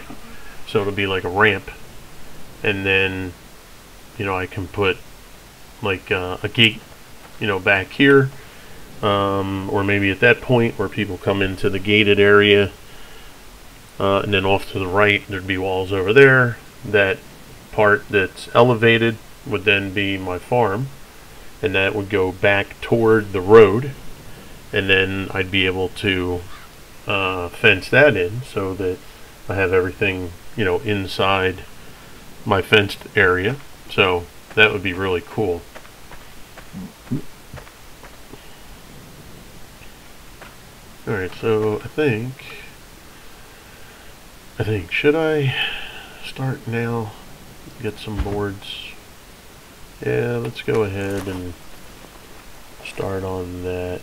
so it'll be like a ramp. And then, you know, I can put like a gate, you know, back here, or maybe at that point where people come into the gated area, and then off to the right there'd be walls over there. That part that's elevated would then be my farm, and that would go back toward the road, and then I'd be able to fence that in so that I have everything, you know, inside my fenced area. So that would be really cool. Alright, so I think should I start now? Get some boards. Yeah, let's go ahead and start on that.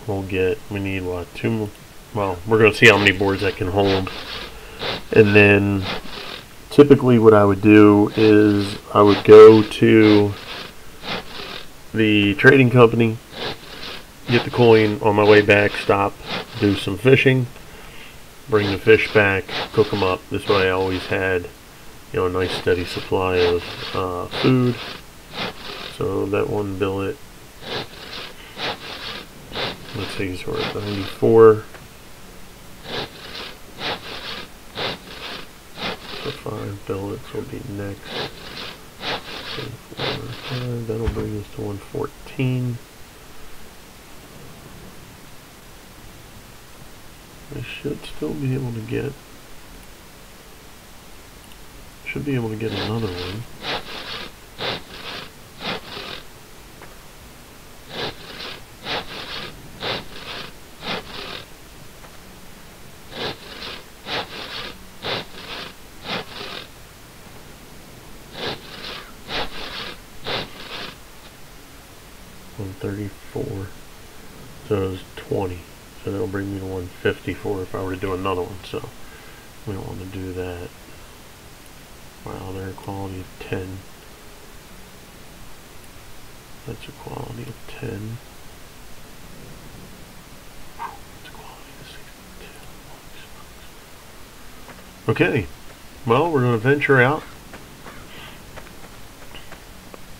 We need what, 2, well, we're going to see how many boards I can hold. And then typically what I would do is I would go to the trading company, get the coin, on my way back, stop, do some fishing, bring the fish back, cook them up. This way I always had, you know, a nice steady supply of food. So that one billet, let's see, so we're at 94. 5 billets will be next. 4, 5, that'll bring us to 114. I should still be able to get, another one. So it's 20. So that'll bring me to 154 if I were to do another one. So we don't want to do that. Wow, they're a quality of 10. That's a quality of 10. That's a quality of 62. Okay. Well, we're going to venture out.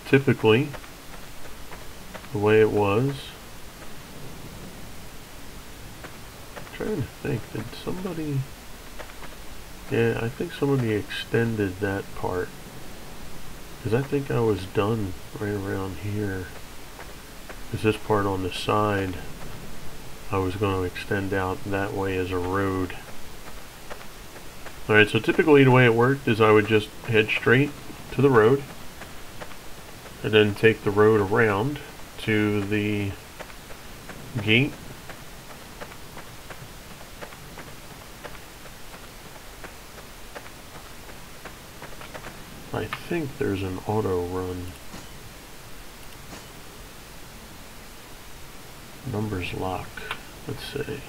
Typically, the way it was. I'm trying to think, did somebody... Yeah, I think somebody extended that part. Because I think I was done right around here. Because this part on the side, I was going to extend out that way as a road. Alright, so typically the way it worked is I would just head straight to the road. And then take the road around to the gate. I think there's an auto run. Numbers lock. Let's see.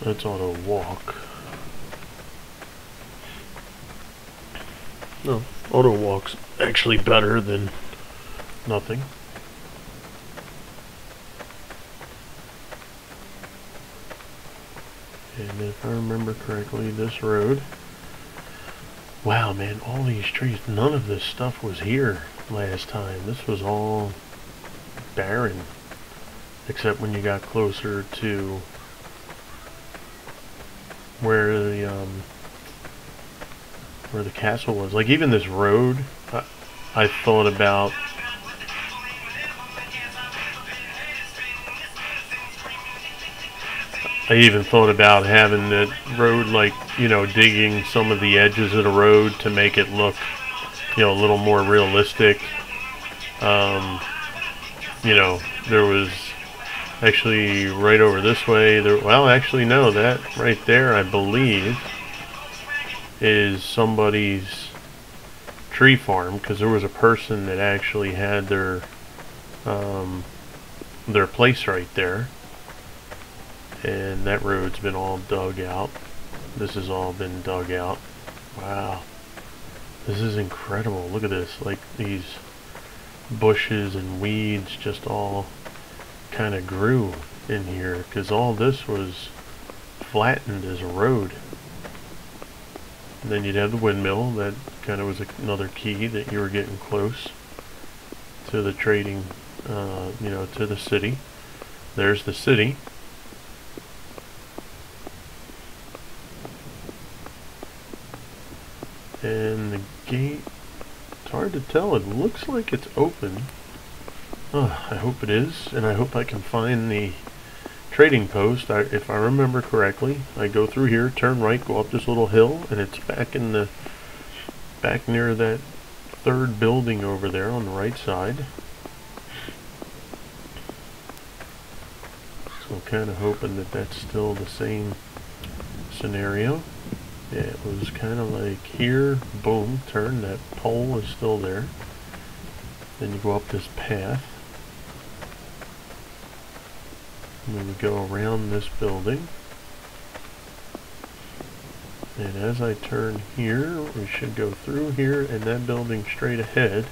That's auto walk. No, auto walk's actually better than nothing. And if I remember correctly, this road... Wow, man, all these trees, none of this stuff was here last time. This was all barren. Except when you got closer to where the castle was. Like even this road, I thought about having that road, like, you know, digging some of the edges of the road to make it look, you know, a little more realistic. You know, there was actually right over this way there, well, actually no, that right there I believe is somebody's tree farm, because there was a person that actually had their place right there, and that road's been all dug out. This has all been dug out. Wow, this is incredible. Look at this, like these bushes and weeds just all kind of grew in here, because all this was flattened as a road. And then you'd have the windmill, that kind of was another key that you were getting close to the trading, you know, to the city. There's the city. And the gate, it's hard to tell, it looks like it's open. Oh, I hope it is, and I hope I can find the trading post. If I remember correctly, I go through here, turn right, go up this little hill, and it's back near that third building over there on the right side. So I'm kind of hoping that that's still the same scenario. Yeah, it was kind of like here, boom, turn, that pole is still there. Then you go up this path. And then we go around this building. And as I turn here, we should go through here and that building straight ahead.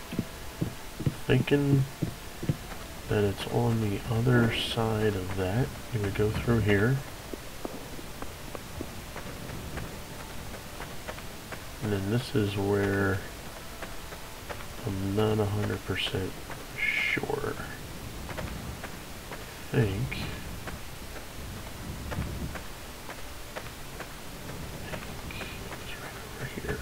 thinking that it's on the other side of that. You would go through here. And then this is where I'm not 100% sure. I think. It's right over here.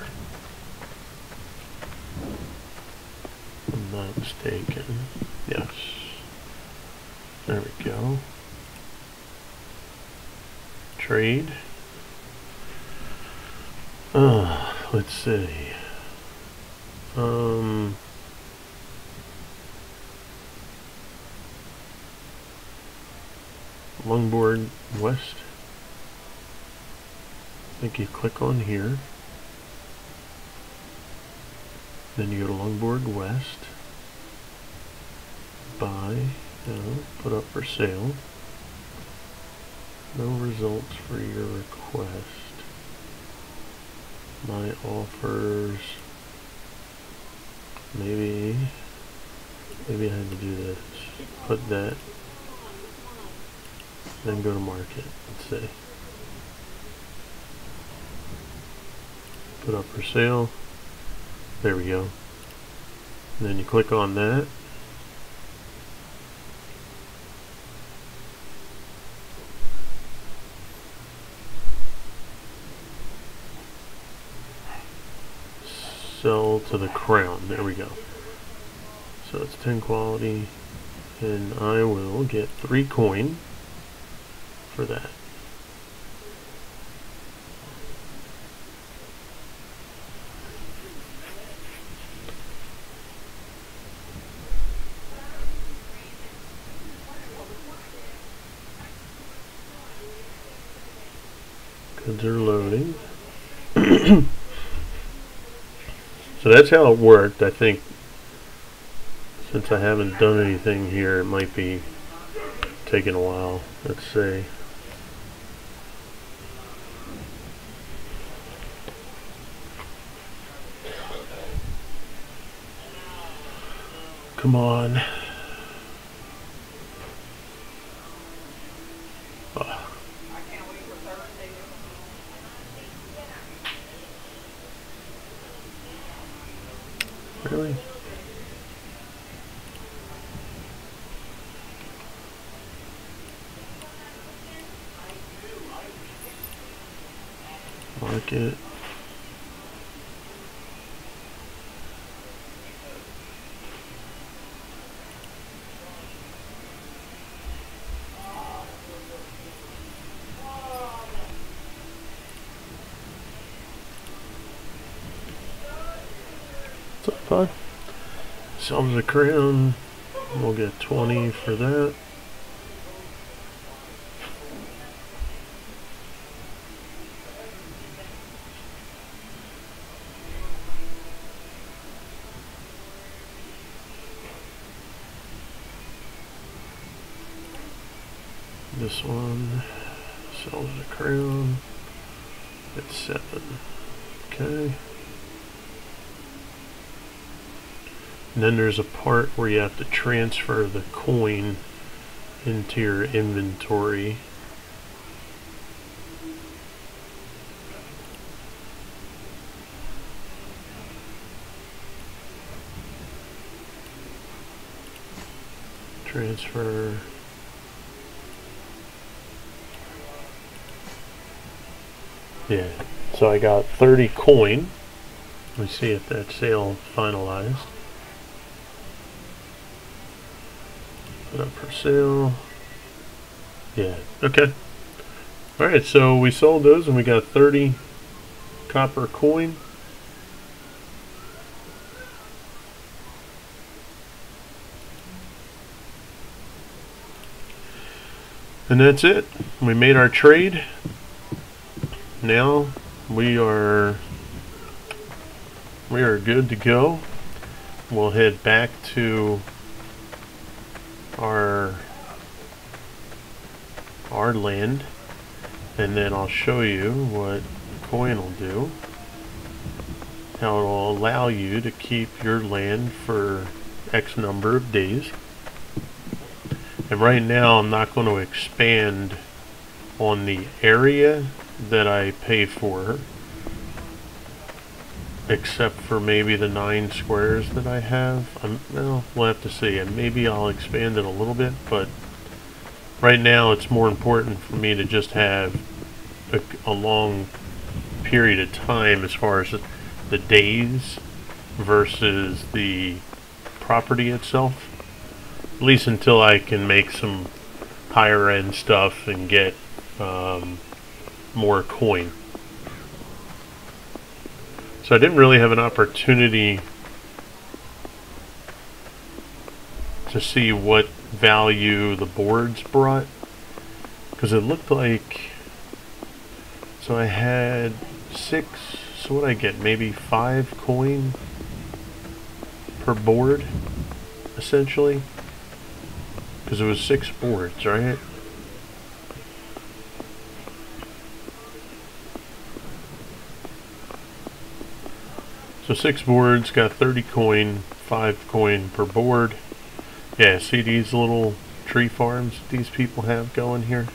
If I'm not mistaken. Yes. There we go. Trade. Let's see. Longboard West. I think you click on here. Then you go to Longboard West. Buy. Put up for sale. No results for your request. My offers. Maybe I had to do this. Put that. Then go to market. Let's see. Put up for sale. There we go. And then you click on that. Sell to the crown. There we go. So it's 10 quality, and I will get 3 coin for that. Goods are loading. So that's how it worked. I think since I haven't done anything here, it might be taking a while. Let's see. Come on. Really? Market. Fine. Sells the crown. We'll get 20 for that. This one sells the crown. It's 7. Okay. And then there's a part where you have to transfer the coin into your inventory. Transfer. Yeah, so I got 30 coin. Let me see if that sale finalized. Put up for sale. Yeah, okay. Alright, so we sold those and we got 30 copper coin. And that's it. We made our trade. Now we are good to go. We'll head back to our land, and then I'll show you what coin will do, how it will allow you to keep your land for X number of days. And right now I'm not going to expand on the area that I pay for, except for maybe the 9 squares that I have. Well, we'll have to see, and maybe I'll expand it a little bit, but right now it's more important for me to just have a long period of time as far as the days versus the property itself, at least until I can make some higher end stuff and get more coin. So I didn't really have an opportunity to see what value the boards brought, because it looked like, so I had 6, so what did I get, maybe 5 coin per board essentially, because it was 6 boards, right? So 6 boards, got 30 coin, 5 coin per board. Yeah, see these little tree farms these people have going here?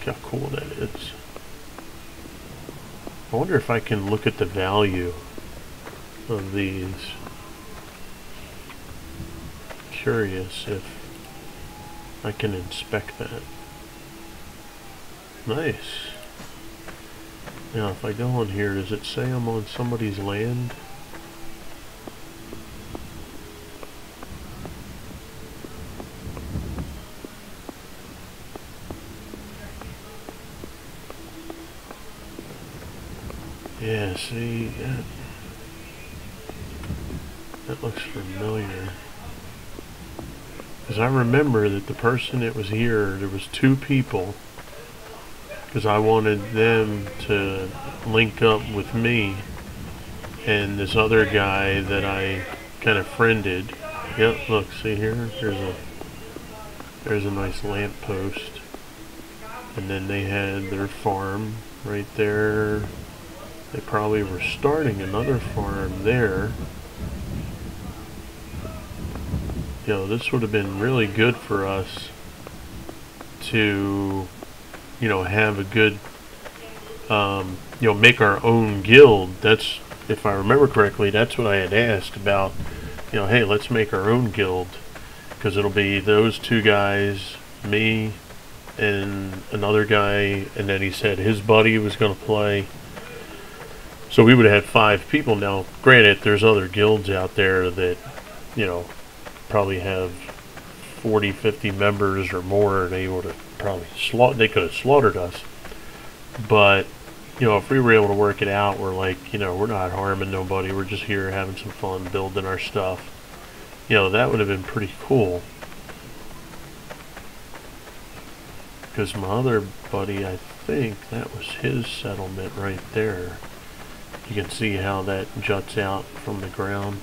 Look how cool that is. I wonder if I can look at the value of these. Curious if I can inspect that. Nice. Now if I go on here, does it say I'm on somebody's land? Yeah, see, that looks familiar. Because I remember that the person that was here, there was 2 people, because I wanted them to link up with me and this other guy that I kind of friended. Yep, look, see here, there's a nice lamp post, and then they had their farm right there. They probably were starting another farm there. You know, this would have been really good for us to, you know, have a good, you know, make our own guild. That's, if I remember correctly, that's what I had asked about, you know, hey, let's make our own guild, because it'll be those 2 guys, me, and another guy, and then he said his buddy was going to play. So we would have had 5 people. Now, granted, there's other guilds out there that, you know, probably have 40, 50 members or more, and they would have probably they could have slaughtered us. But, you know, if we were able to work it out, we're like, you know, we're not harming nobody, we're just here having some fun, building our stuff. You know, that would have been pretty cool. Because my other buddy, I think that was his settlement right there. You can see how that juts out from the ground.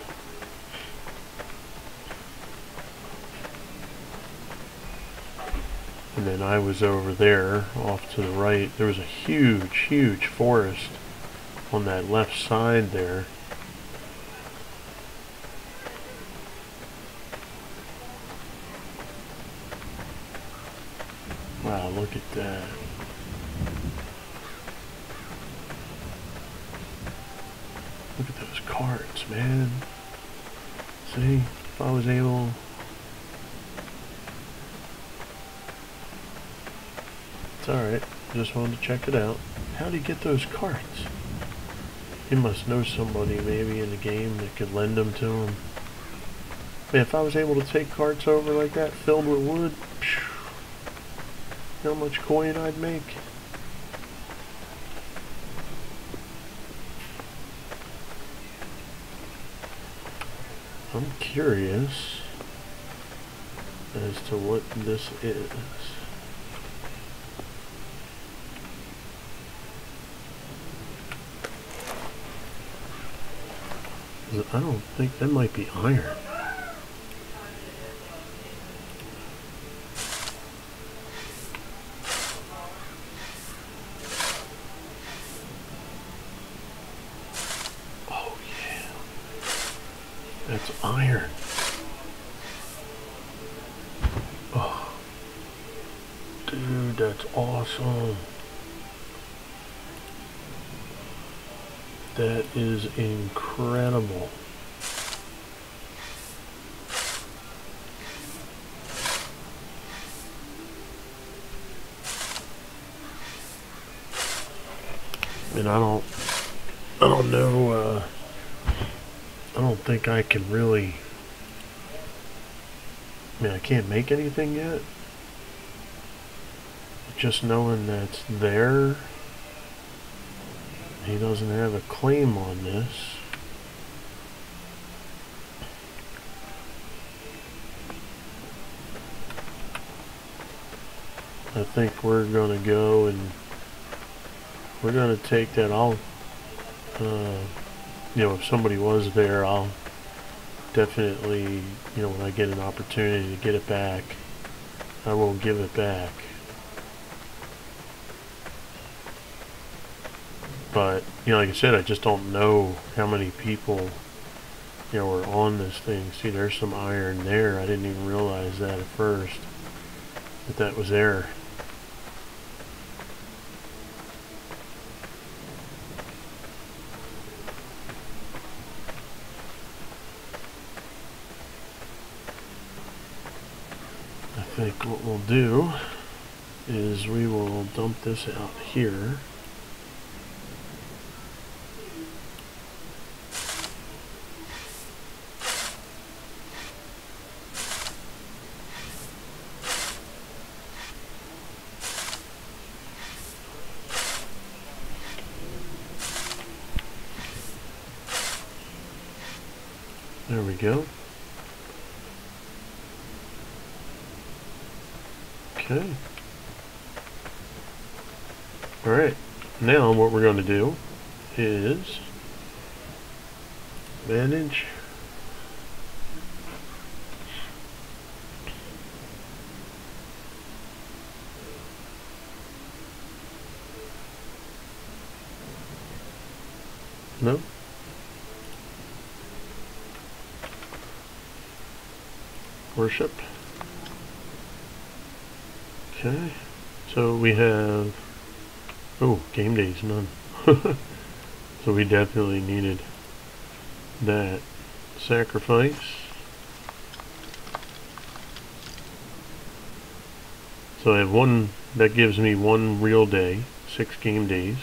And then I was over there, off to the right. There was a huge, huge forest on that left side there. Wow, look at that. Look at those carts, man. See, if I was able... It's alright, just wanted to check it out. How do you get those carts? You must know somebody maybe in the game that could lend them to him. Man, if I was able to take carts over like that, filled with wood, phew, how much coin I'd make. I'm curious as to what this is. I don't think that might be iron. Oh yeah, that's iron. Dude, that's awesome. That is incredible. And I don't know, I don't think I can really, I mean, I can't make anything yet. Just knowing that's there, he doesn't have a claim on this. I think we're gonna go and we're gonna take that. I'll, you know, if somebody was there, I'll definitely, you know, when I get an opportunity to get it back, I will give it back. But, you know, like I said, I just don't know how many people, you know, are on this thing. See, there's some iron there. I didn't even realize that at first, that that was there. I think what we'll do is we will dump this out here. There we go. Okay. Alright, now what we're going to do is manage. No. Worship. Okay, so we have, oh, game days, none. So we definitely needed that. Sacrifice. So I have one, that gives me one real day, 6 game days.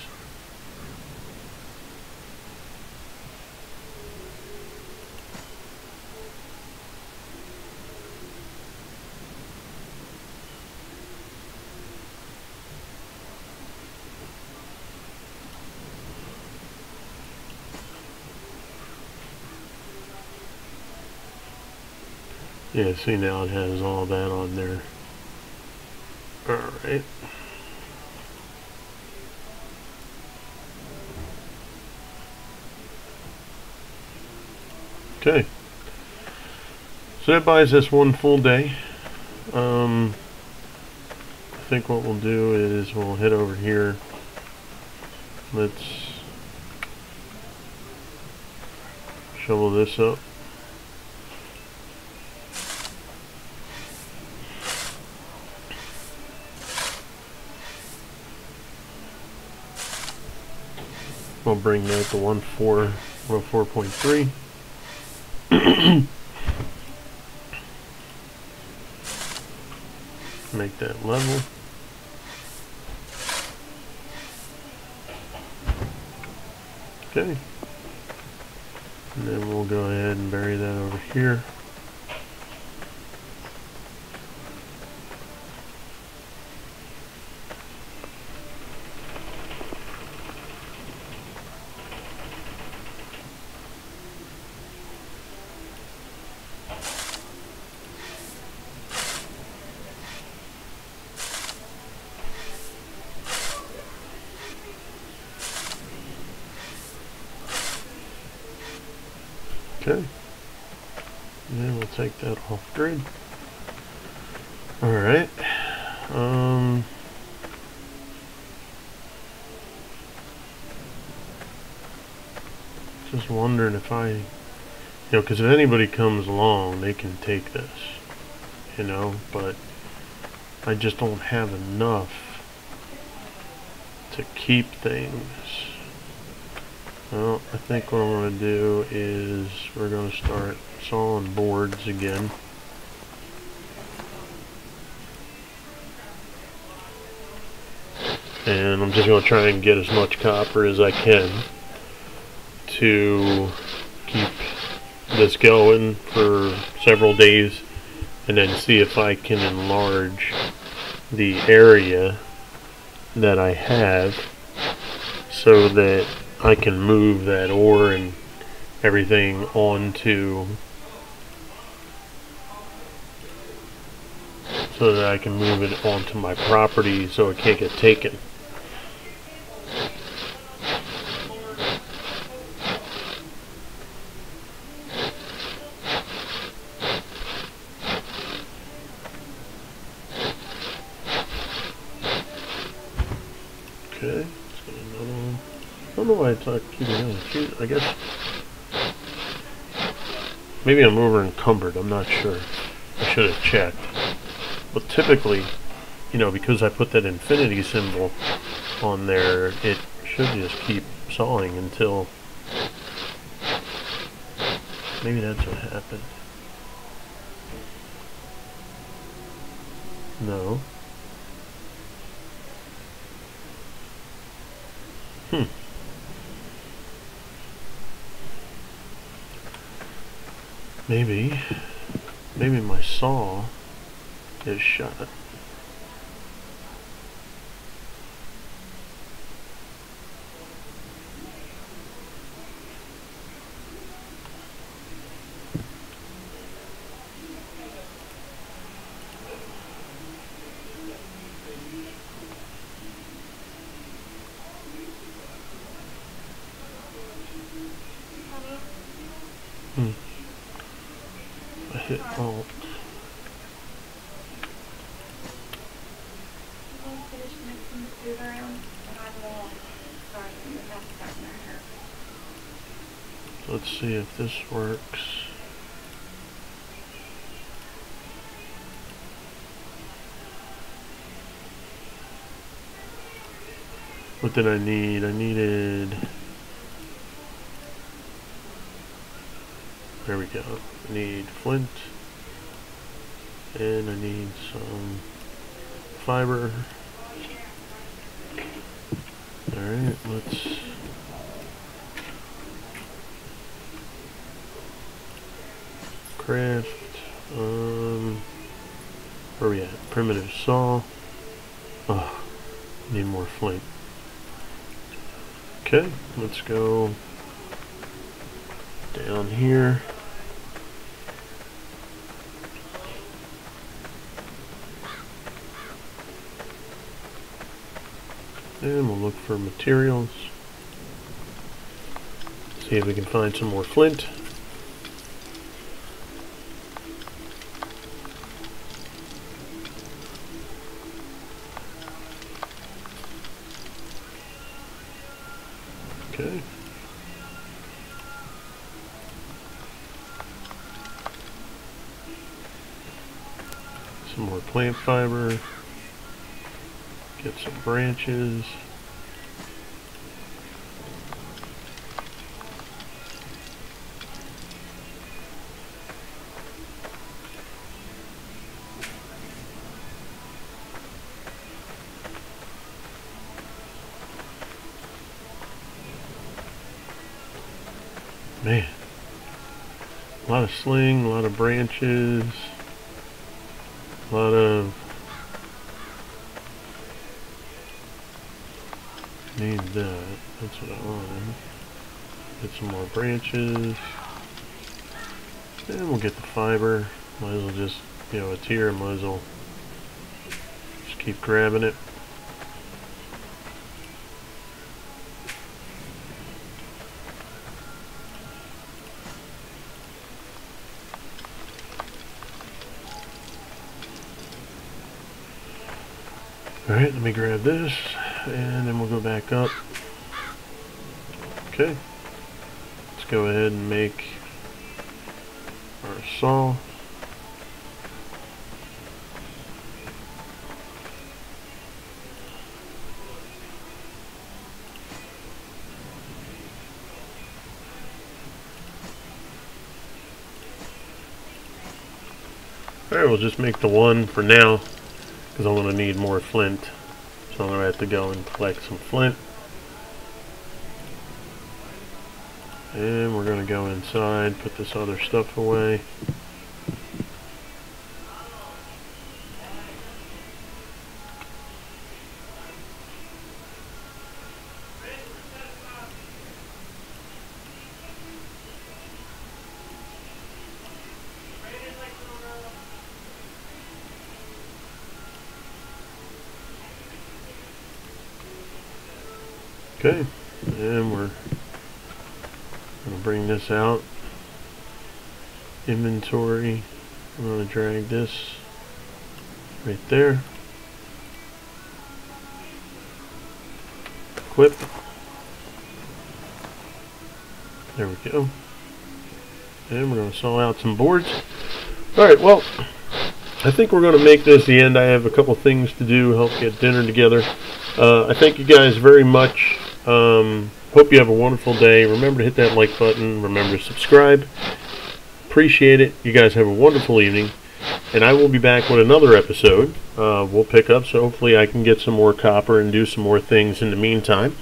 Yeah, see, now it has all that on there. Alright. Okay. So that buys us one full day. I think what we'll do is we'll head over here. Let's shovel this up. We'll bring that to 1.4.3. Make that level. Okay. And then we'll go ahead and bury that over here. Okay. And then we'll take that off grid. Alright. Just wondering if I, you know, because if anybody comes along, they can take this, you know, but I just don't have enough to keep things. Well, I think what I'm going to do is we're going to start sawing boards again. And I'm just going to try and get as much copper as I can to keep this going for several days, and then see if I can enlarge the area that I have so that I can move that ore and everything onto, so that I can move it onto my property so it can't get taken. Okay, let's get another one. I don't know why it's not keeping going. I guess maybe I'm over encumbered. I'm not sure. I should have checked. But typically, you know, because I put that infinity symbol on there, it should just keep sawing until, maybe that's what happened. No. Maybe my saw is shut. I hit Alt. Let's see if this works. What did I need? I needed... There we go. I need flint. And I need some fiber. Alright, let's... craft. Where are we at? Primitive saw. Oh, need more flint. Okay, let's go down here. And we'll look for materials. See if we can find some more flint. Okay. Some more plant fiber. Get some branches. Man, a lot of sling, a lot of branches, a lot of... Need that. That's what I wanted. Get some more branches. And we'll get the fiber. Might as well just, you know, it's here, might as well just keep grabbing it. Alright, let me grab this, and then we'll go back up. Okay, let's go ahead and make our saw. Alright, we'll just make the one for now, because I'm going to need more flint. So I'm going to have to go and collect some flint. And we're going to go inside, put this other stuff away. Okay, and we're going to bring this out. Inventory. I'm going to drag this right there. Equip. There we go. And we're going to saw out some boards. Alright, well, I think we're going to make this the end. I have a couple things to do, help get dinner together. I thank you guys very much. Hope you have a wonderful day. Remember to hit that like button. Remember to subscribe. Appreciate it. You guys have a wonderful evening. And I will be back with another episode. We'll pick up, so hopefully I can get some more copper and do some more things in the meantime.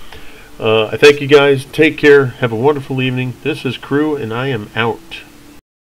I thank you guys. Take care. Have a wonderful evening. This is Crew, and I am out.